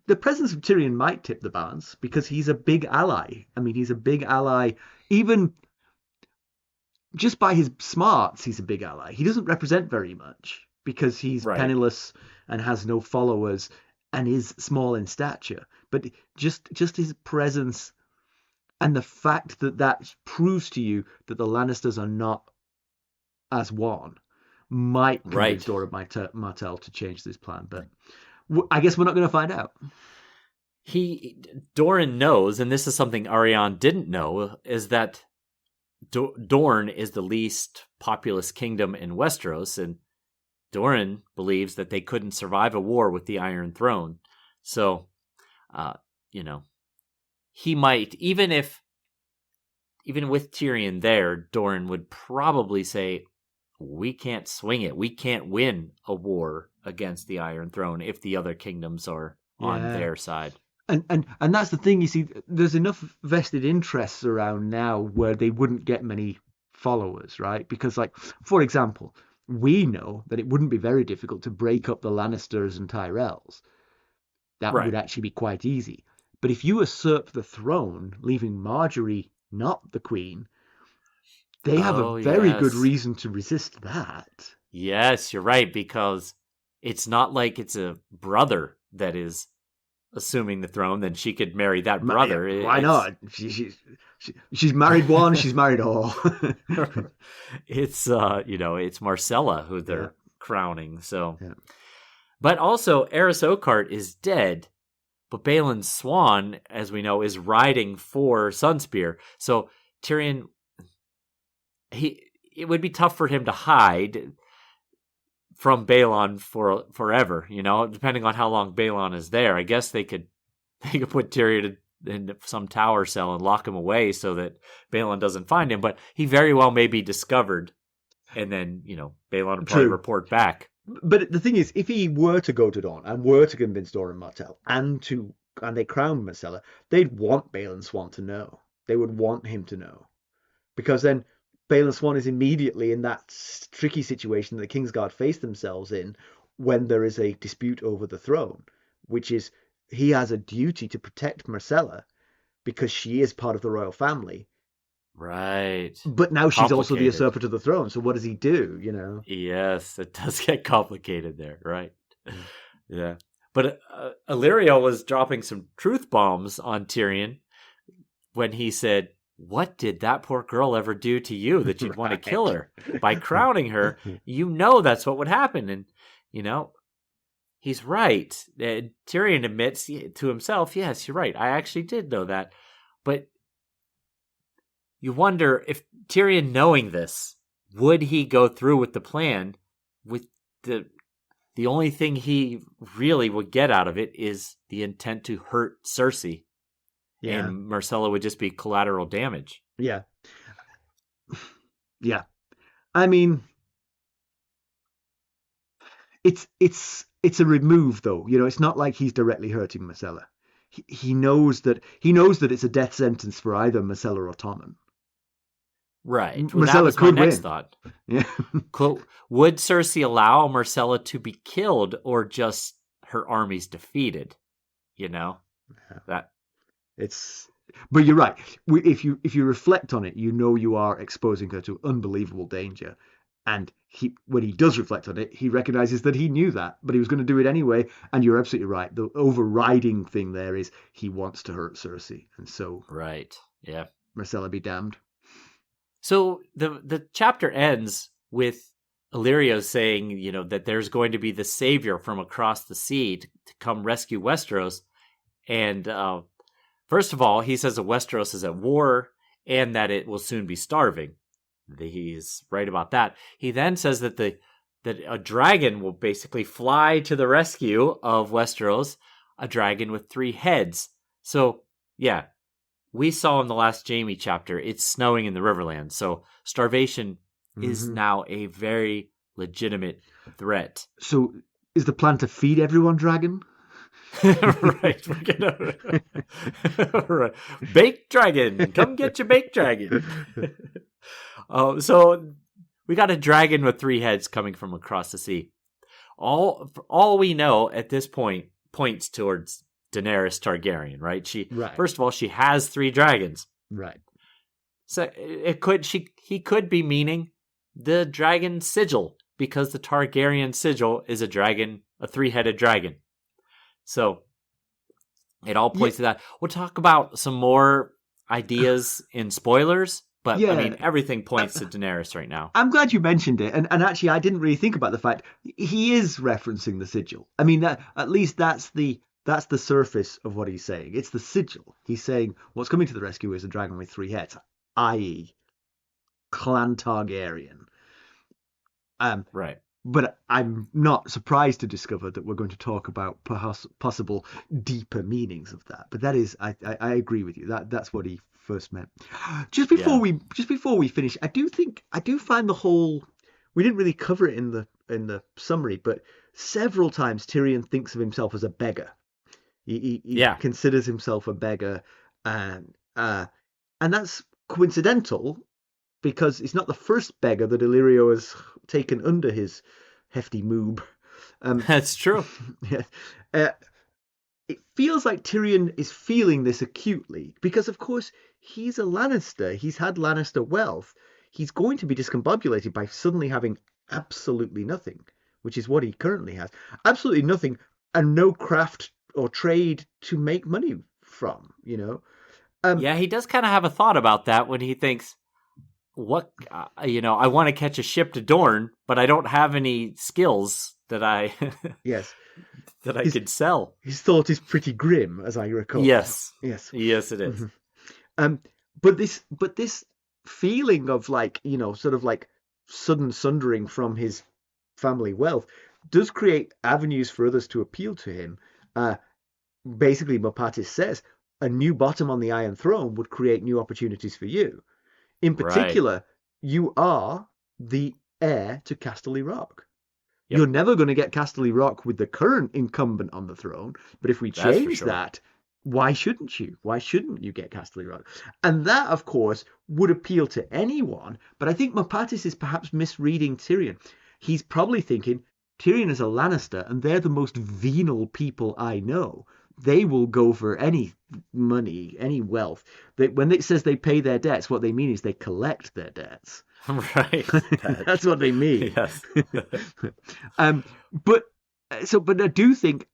the presence of Tyrion might tip the balance because he's a big ally. I mean, he's a big ally. Even just by his smarts, he's a big ally. He doesn't represent very much because he's penniless and has no followers and is small in stature. But just his presence... And the fact that proves to you that the Lannisters are not as one might convince Doran Martell to change this plan. But I guess we're not going to find out. Doran knows, and this is something Arianne didn't know, is that Dorne is the least populous kingdom in Westeros, and Doran believes that they couldn't survive a war with the Iron Throne. So, he might, even with Tyrion there, Doran would probably say, we can't swing it. We can't win a war against the Iron Throne if the other kingdoms are on their side. And that's the thing, you see, there's enough vested interests around now where they wouldn't get many followers, right? Because, like, for example, we know that it wouldn't be very difficult to break up the Lannisters and Tyrells. That would actually be quite easy. But if you usurp the throne, leaving Marjorie not the queen, they have a very good reason to resist that. Yes, you're right, because it's not like it's a brother that is assuming the throne, then she could marry that brother. Why not? She's married one, she's married all. It's it's Myrcella who they're crowning. So, but also Eris Oakheart is dead, but Balon Swan, as we know, is riding for Sunspear. So Tyrion, it would be tough for him to hide from Balon forever, depending on how long Balon is there. I guess they could put Tyrion in some tower cell and lock him away so that Balon doesn't find him, but he very well may be discovered, and then, Balon will probably report back. But the thing is, if he were to go to Dawn and were to convince Doran Martell and they crown Myrcella, they'd want Balon Swan to know. They would want him to know. Because then Balon Swan is immediately in that tricky situation that the Kingsguard face themselves in when there is a dispute over the throne, which is he has a duty to protect Myrcella because she is part of the royal family. Right. But now she's also the usurper to the throne. So what does he do, you know? Yes, it does get complicated there, right? Yeah. But Illyrio was dropping some truth bombs on Tyrion when he said, "What did that poor girl ever do to you that you'd want to kill her? By crowning her, you know that's what would happen." And, you know, he's right. Tyrion admits to himself, yes, you're right. I actually did know that. But you wonder if Tyrion, knowing this, would he go through with the plan with the only thing he really would get out of it is the intent to hurt Cersei. Yeah. And Myrcella would just be collateral damage. Yeah. Yeah. I mean, it's a remove though. You know, it's not like he's directly hurting Myrcella. He knows that it's a death sentence for either Myrcella or Tommen. Right. Well, that was my next thought. Yeah. Would Cersei allow Myrcella to be killed or just her armies defeated? You know? Yeah. But you're right. If you reflect on it, you know you are exposing her to unbelievable danger. And when he does reflect on it, he recognizes that he knew that, but he was going to do it anyway. And you're absolutely right. The overriding thing there is he wants to hurt Cersei. And so... Right. Yeah. Myrcella be damned. So the chapter ends with Illyrio saying, you know, that there's going to be the savior from across the sea to come rescue Westeros. And first of all, he says that Westeros is at war and that it will soon be starving. He's right about that. He then says that a dragon will basically fly to the rescue of Westeros, a dragon with 3 heads. So, yeah. We saw in the last Jaime chapter, it's snowing in the Riverlands, so starvation is now a very legitimate threat. So is the plan to feed everyone dragon? Right. We're gonna... right. Baked dragon. Come get your baked dragon. So we got a dragon with 3 heads coming from across the sea. All we know at this point points towards Daenerys Targaryen, right? First of all, she has 3 dragons. Right. So he could be meaning the dragon sigil, because the Targaryen sigil is a 3-headed dragon. So it all points to that. We'll talk about some more ideas in spoilers, but I mean, everything points to Daenerys right now. I'm glad you mentioned it. And actually, I didn't really think about the fact he is referencing the sigil. I mean, at least that's the surface of what he's saying. It's the sigil. He's saying what's coming to the rescue is a dragon with 3 heads, i.e. Clan Targaryen. Right. But I'm not surprised to discover that we're going to talk about possible deeper meanings of that. But that is, I agree with you. That's what he first meant. Just before we finish, I do find the whole. We didn't really cover it in the summary, but several times Tyrion thinks of himself as a beggar. He considers himself a beggar, and that's coincidental because it's not the first beggar that Illyrio has taken under his hefty moob. That's true. Yeah. It feels like Tyrion is feeling this acutely because, of course, he's a Lannister. He's had Lannister wealth. He's going to be discombobulated by suddenly having absolutely nothing, which is what he currently has. Absolutely nothing and no craft or trade to make money from, you know? He does kind of have a thought about that when he thinks, I want to catch a ship to Dorne, but I don't have any skills that I could sell. His thought is pretty grim, as I recall. Yes, it is. But this feeling of sort of like sudden sundering from his family wealth does create avenues for others to appeal to him. Basically, Mopatis says a new bottom on the Iron Throne would create new opportunities for you. In particular, you are the heir to Casterly Rock. Yep. You're never going to get Casterly Rock with the current incumbent on the throne, but if we change that, why shouldn't you? Why shouldn't you get Casterly Rock? And that, of course, would appeal to anyone. But I think Mopatis is perhaps misreading Tyrion. He's probably thinking Tyrion is a Lannister, and they're the most venal people I know. They will go for any money, any wealth. When it says they pay their debts, what they mean is they collect their debts. Right. That's what they mean. Yes. But I do think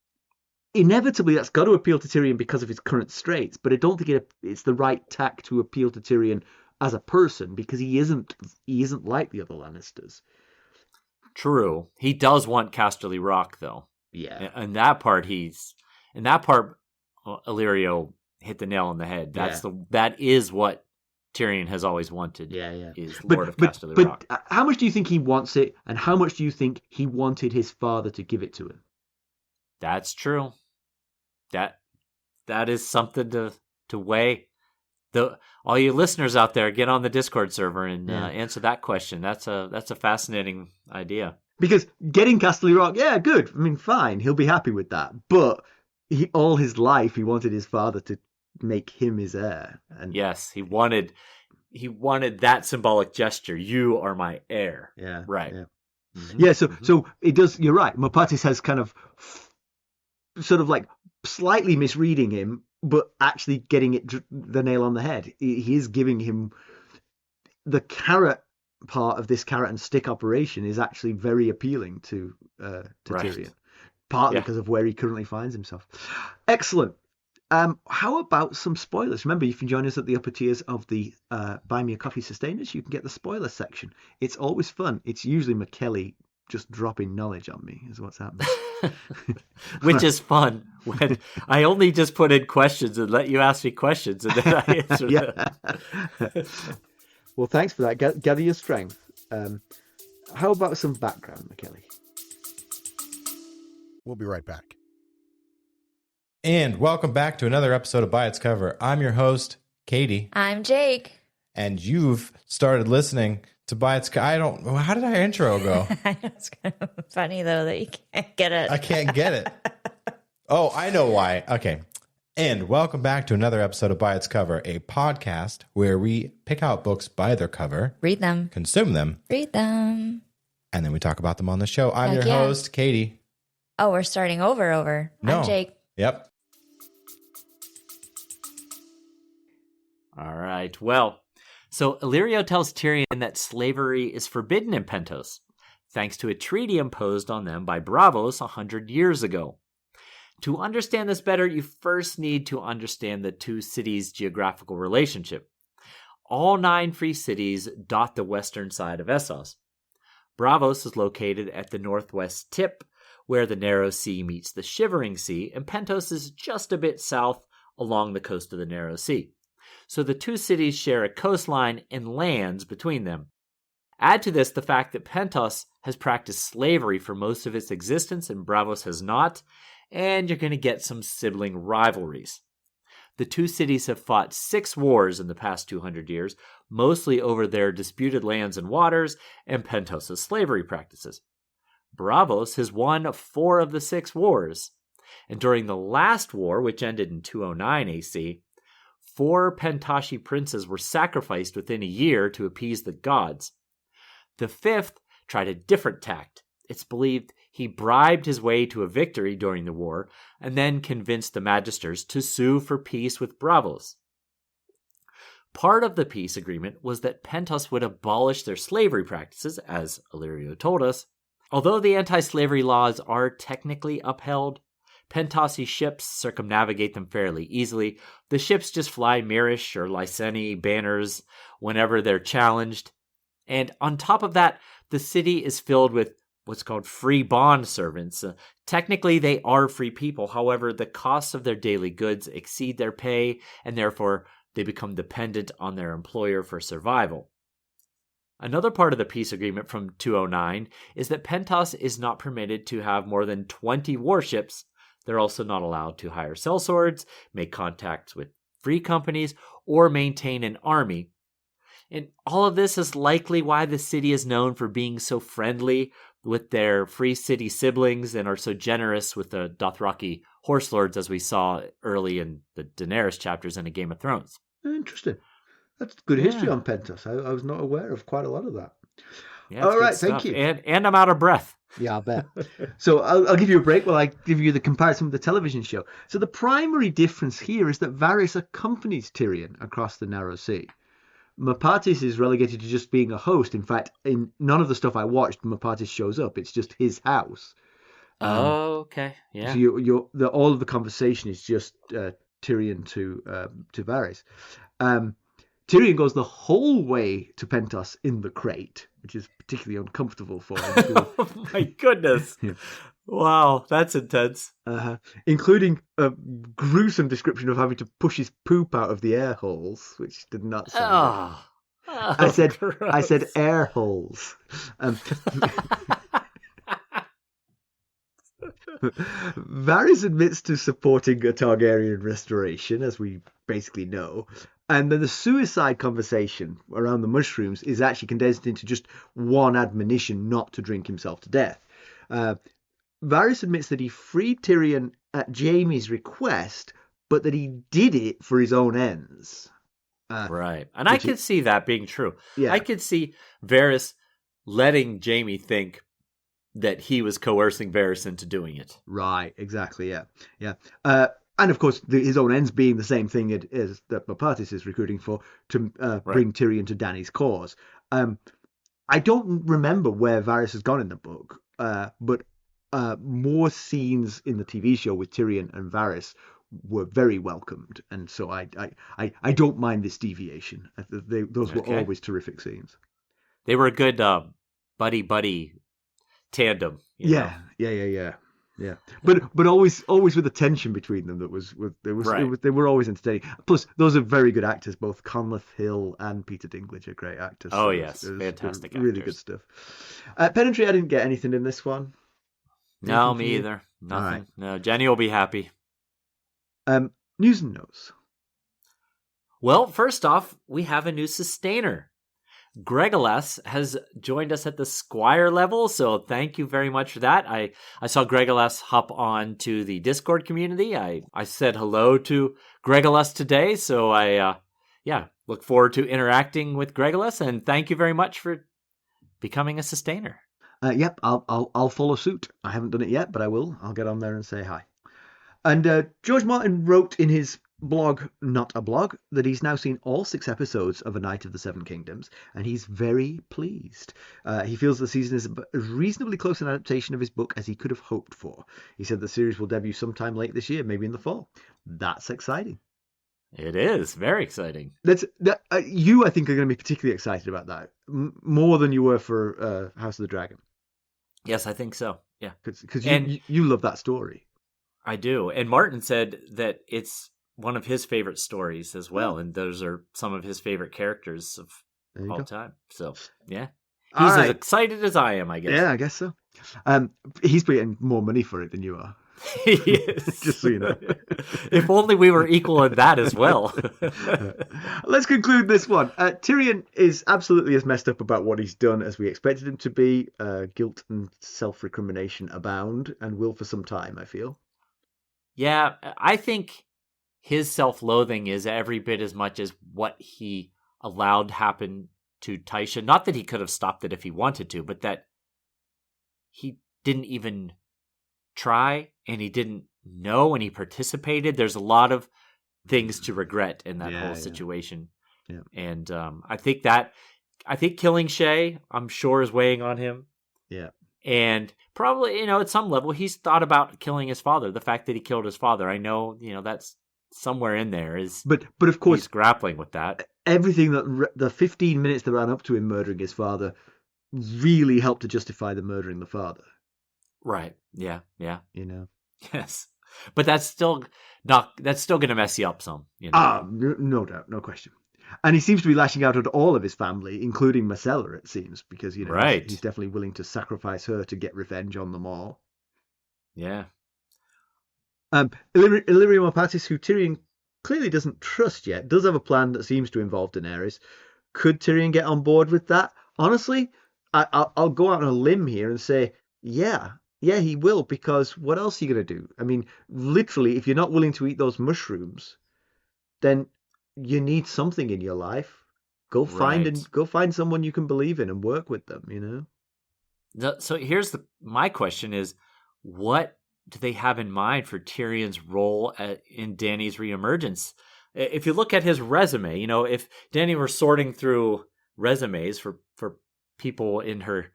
inevitably that's got to appeal to Tyrion because of his current straits. But I don't think it's the right tack to appeal to Tyrion as a person, because he isn't like the other Lannisters. True. He does want Casterly Rock, though. Yeah. And that part, Illyrio hit the nail on the head. That is what Tyrion has always wanted. Yeah. Is Lord of Casterly Rock. But how much do you think he wants it, and how much do you think he wanted his father to give it to him? That's true. That is something to weigh. All you listeners out there, get on the Discord server and answer that question. That's a fascinating idea. Because getting Casterly Rock, yeah, good. I mean, fine. He'll be happy with that. But all his life, he wanted his father to make him his heir. And yes, he wanted that symbolic gesture. You are my heir. Yeah. Right. Yeah. Mm-hmm. Yeah. So it does. You're right. Mopatis has kind of sort of like slightly misreading him, but actually getting the nail on the head. He is giving him the carrot part of this carrot and stick operation is actually very appealing to Tyrion, partly because of where he currently finds himself. Excellent. How about some spoilers? Remember, you can join us at the upper tiers of the Buy Me a Coffee Sustainers. You can get the spoiler section. It's always fun. It's usually Mackelly just dropping knowledge on me is what's happening. Which is fun when I only just put in questions and let you ask me questions and then I answer them. Well, thanks for that. Gather your strength. How about some background, Mackelly? We'll be right back. And welcome back to another episode of By Its Cover. I'm your host, Katie. I'm Jake. And you've started listening to By Its Cover. How did our intro go? It's kind of funny, though, that you can't get it. I can't get it. Oh, I know why. Okay. And welcome back to another episode of By Its Cover, a podcast where we pick out books by their cover, read them, consume them, read them, and then we talk about them on the show. I'm your host, Katie. Oh, we're starting over. No. I'm Jake. Yep. All right. Well, so Illyrio tells Tyrion that slavery is forbidden in Pentos, thanks to a treaty imposed on them by Braavos 100 years ago. To understand this better, you first need to understand the two cities' geographical relationship. All 9 free cities dot the western side of Essos. Braavos is located at the northwest tip, where the Narrow Sea meets the Shivering Sea, and Pentos is just a bit south along the coast of the Narrow Sea. So the two cities share a coastline and lands between them. Add to this the fact that Pentos has practiced slavery for most of its existence and Braavos has not, and you're going to get some sibling rivalries. The two cities have fought 6 wars in the past 200 years, mostly over their disputed lands and waters and Pentos' slavery practices. Braavos has won 4 of the 6 wars, and during the last war, which ended in 209 AC, 4 Pentoshi princes were sacrificed within a year to appease the gods. The 5th tried a different tact. It's believed he bribed his way to a victory during the war and then convinced the magisters to sue for peace with Braavos. Part of the peace agreement was that Pentos would abolish their slavery practices, as Illyrio told us. Although the anti-slavery laws are technically upheld, Pentosi ships circumnavigate them fairly easily. The ships just fly Mirish or Lyseni banners whenever they're challenged. And on top of that, the city is filled with what's called free bond servants. Technically, they are free people. However, the costs of their daily goods exceed their pay, and therefore they become dependent on their employer for survival. Another part of the peace agreement from 209 is that Pentos is not permitted to have more than 20 warships. They're also not allowed to hire sellswords, make contacts with free companies, or maintain an army. And all of this is likely why the city is known for being so friendly with their free city siblings and are so generous with the Dothraki horse lords, as we saw early in the Daenerys chapters in A Game of Thrones. Interesting. That's good history on Pentos. I was not aware of quite a lot of that. Yeah, All it's good right, stuff. thank you. And I'm out of breath. Yeah, I bet. So I'll give you a break while I give you the comparison with the television show. So the primary difference here is that Varys accompanies Tyrion across the Narrow Sea. Mopatis is relegated to just being a host. In fact, in none of the stuff I watched, Mopatis shows up. It's just his house. Okay, yeah. So all of the conversation is just Tyrion to Varys. Tyrion goes the whole way to Pentos in the crate, which is particularly uncomfortable for him. Oh my goodness. Yeah. Wow, that's intense. Including a gruesome description of having to push his poop out of the air holes, which did not sound good. I said air holes. Varys admits to supporting a Targaryen restoration, as we basically know. And then the suicide conversation around the mushrooms is actually condensed into just one admonition not to drink himself to death. Varys admits that he freed Tyrion at Jaime's request, but that he did it for his own ends. Right. And I could see that being true. Yeah. I could see Varys letting Jaime think that he was coercing Varys into doing it. Right, exactly, yeah. And of course, his own ends being the same thing as that Mopatis is recruiting for to bring Tyrion to Dany's cause. I don't remember where Varys has gone in the book, but more scenes in the TV show with Tyrion and Varys were very welcomed, and so I don't mind this deviation. Those were always terrific scenes. They were a good buddy tandem. You know? Yeah. But always with a tension between them they were always entertaining. Plus, those are very good actors. Both Conleth Hill and Peter Dinklage are great actors. Oh, yes. Fantastic actors. Really good stuff. Pedantry, I didn't get anything in this one. No, me either. Nothing. Right. No, Jenny will be happy. News and notes. Well, first off, we have a new sustainer. Gregolas has joined us at the Squire level, so thank you very much for that. I saw Gregolas hop on to the Discord community. I said hello to Gregolas today, so I look forward to interacting with Gregolas, and thank you very much for becoming a sustainer. Yep, I'll follow suit. I haven't done it yet, but I will. I'll get on there and say hi. And George Martin wrote in his blog, Not a Blog, that he's now seen all 6 episodes of A Knight of the Seven Kingdoms, and he's very pleased. He feels the season is a reasonably close an adaptation of his book as he could have hoped for. He said the series will debut sometime late this year, maybe in the fall. That's exciting. It is very exciting. You, I think, are going to be particularly excited about that, more than you were for House of the Dragon. Yes, I think so. Yeah, because you love that story. I do, and Martin said that it's one of his favorite stories as well, and those are some of his favorite characters of all time. So, yeah. He's as excited as I am, I guess. Yeah, I guess so. He's getting more money for it than you are. He is. Just so you know. If only we were equal in that as well. Let's conclude this one. Tyrion is absolutely as messed up about what he's done as we expected him to be. Guilt and self-recrimination abound and will for some time, I feel. Yeah, I think his self-loathing is every bit as much as what he allowed happen to Tysha. Not that he could have stopped it if he wanted to, but that he didn't even try and he didn't know and he participated. There's a lot of things to regret in that whole situation. Yeah. And I think killing Shay, I'm sure, is weighing on him. Yeah. And probably, at some level, he's thought about killing his father. The fact that he killed his father, I know, that's somewhere in there is. But of course, he's grappling with that. Everything the 15 minutes that ran up to him murdering his father really helped to justify the murdering the father. Right. Yeah. Yes. But that's still going to mess you up some. No doubt, no question. And he seems to be lashing out at all of his family, including Myrcella, it seems, because he's definitely willing to sacrifice her to get revenge on them all. Yeah. Illyrio Mopatis, who Tyrion clearly doesn't trust yet, does have a plan that seems to involve Daenerys. Could Tyrion get on board with that? Honestly, I'll go out on a limb here and say, yeah, he will, because what else are you gonna do? I mean, literally, if you're not willing to eat those mushrooms, then you need something in your life. Right. Go find someone you can believe in and work with them, you know? So here's my question is, what do they have in mind for Tyrion's role in Dany's reemergence? If you look at his resume, if Dany were sorting through resumes for people in her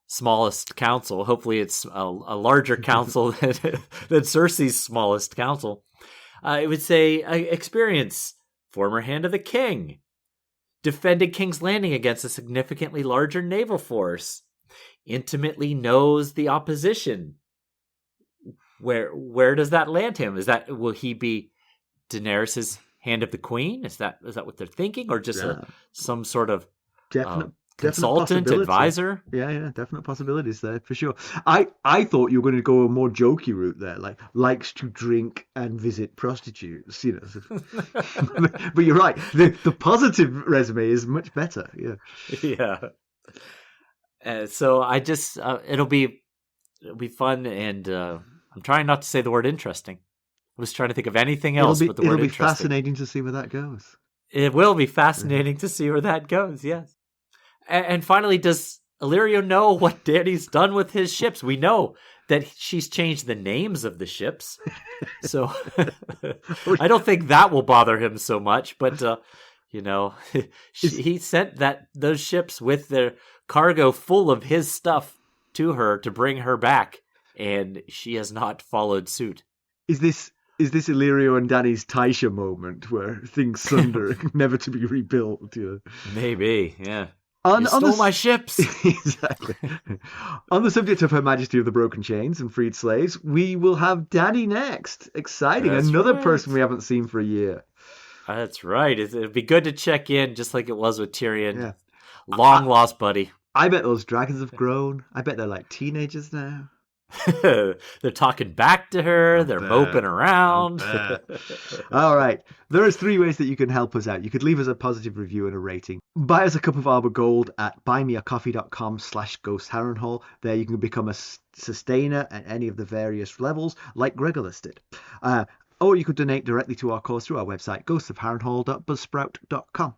smallest council, hopefully it's a larger council than Cersei's smallest council, it would say experience, former hand of the king, defended King's Landing against a significantly larger naval force, intimately knows the opposition. Where does that land him? Will he be Daenerys's hand of the queen? Is that what they're thinking, or just some sort of Definite consultant, possibility. advisor? Yeah, definite possibilities there for sure. I thought you were going to go a more jokey route there, like likes to drink and visit prostitutes, But you're right. The positive resume is much better. Yeah. Yeah. So I just it'll be fun, and I'm trying not to say the word interesting. I was trying to think of anything else but the word interesting. It'll be fascinating to see where that goes. It will be fascinating to see where that goes, yes. And finally, does Illyrio know what Dany's done with his ships? We know that she's changed the names of the ships. So I don't think that will bother him so much. But, he sent those ships with their cargo full of his stuff to her to bring her back. And she has not followed suit. Is this Illyrio and Dany's Taisha moment where things sunder, never to be rebuilt? Maybe, yeah. You stole my ships. Exactly. On the subject of Her Majesty of the Broken Chains and Freed Slaves, we will have Dany next. Exciting. That's another right. person we haven't seen for a year. That's right. It'd be good to check in, just like it was with Tyrion. Yeah. Long lost buddy. I bet those dragons have grown. I bet they're like teenagers now. They're talking back to her. They're moping around. All right. There are 3 ways that you can help us out. You could leave us a positive review and a rating. Buy us a cup of Arbor Gold at buymeacoffee.com/ghostharrenhal. There you can become a sustainer at any of the various levels, like Gregolas did. Or you could donate directly to our cause through our website, ghostofharrenhal.buzzsprout.com.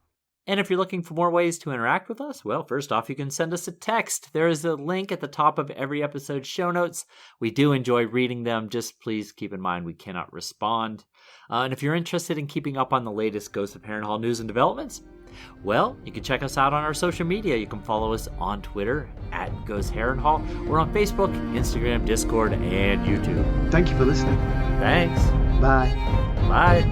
And if you're looking for more ways to interact with us, well, first off, you can send us a text. There is a link at the top of every episode's show notes. We do enjoy reading them. Just please keep in mind we cannot respond. And if you're interested in keeping up on the latest Ghost of Harrenhal news and developments, well, you can check us out on our social media. You can follow us on Twitter at Ghost Harrenhal. We're on Facebook, Instagram, Discord, and YouTube. Thank you for listening. Thanks. Bye. Bye.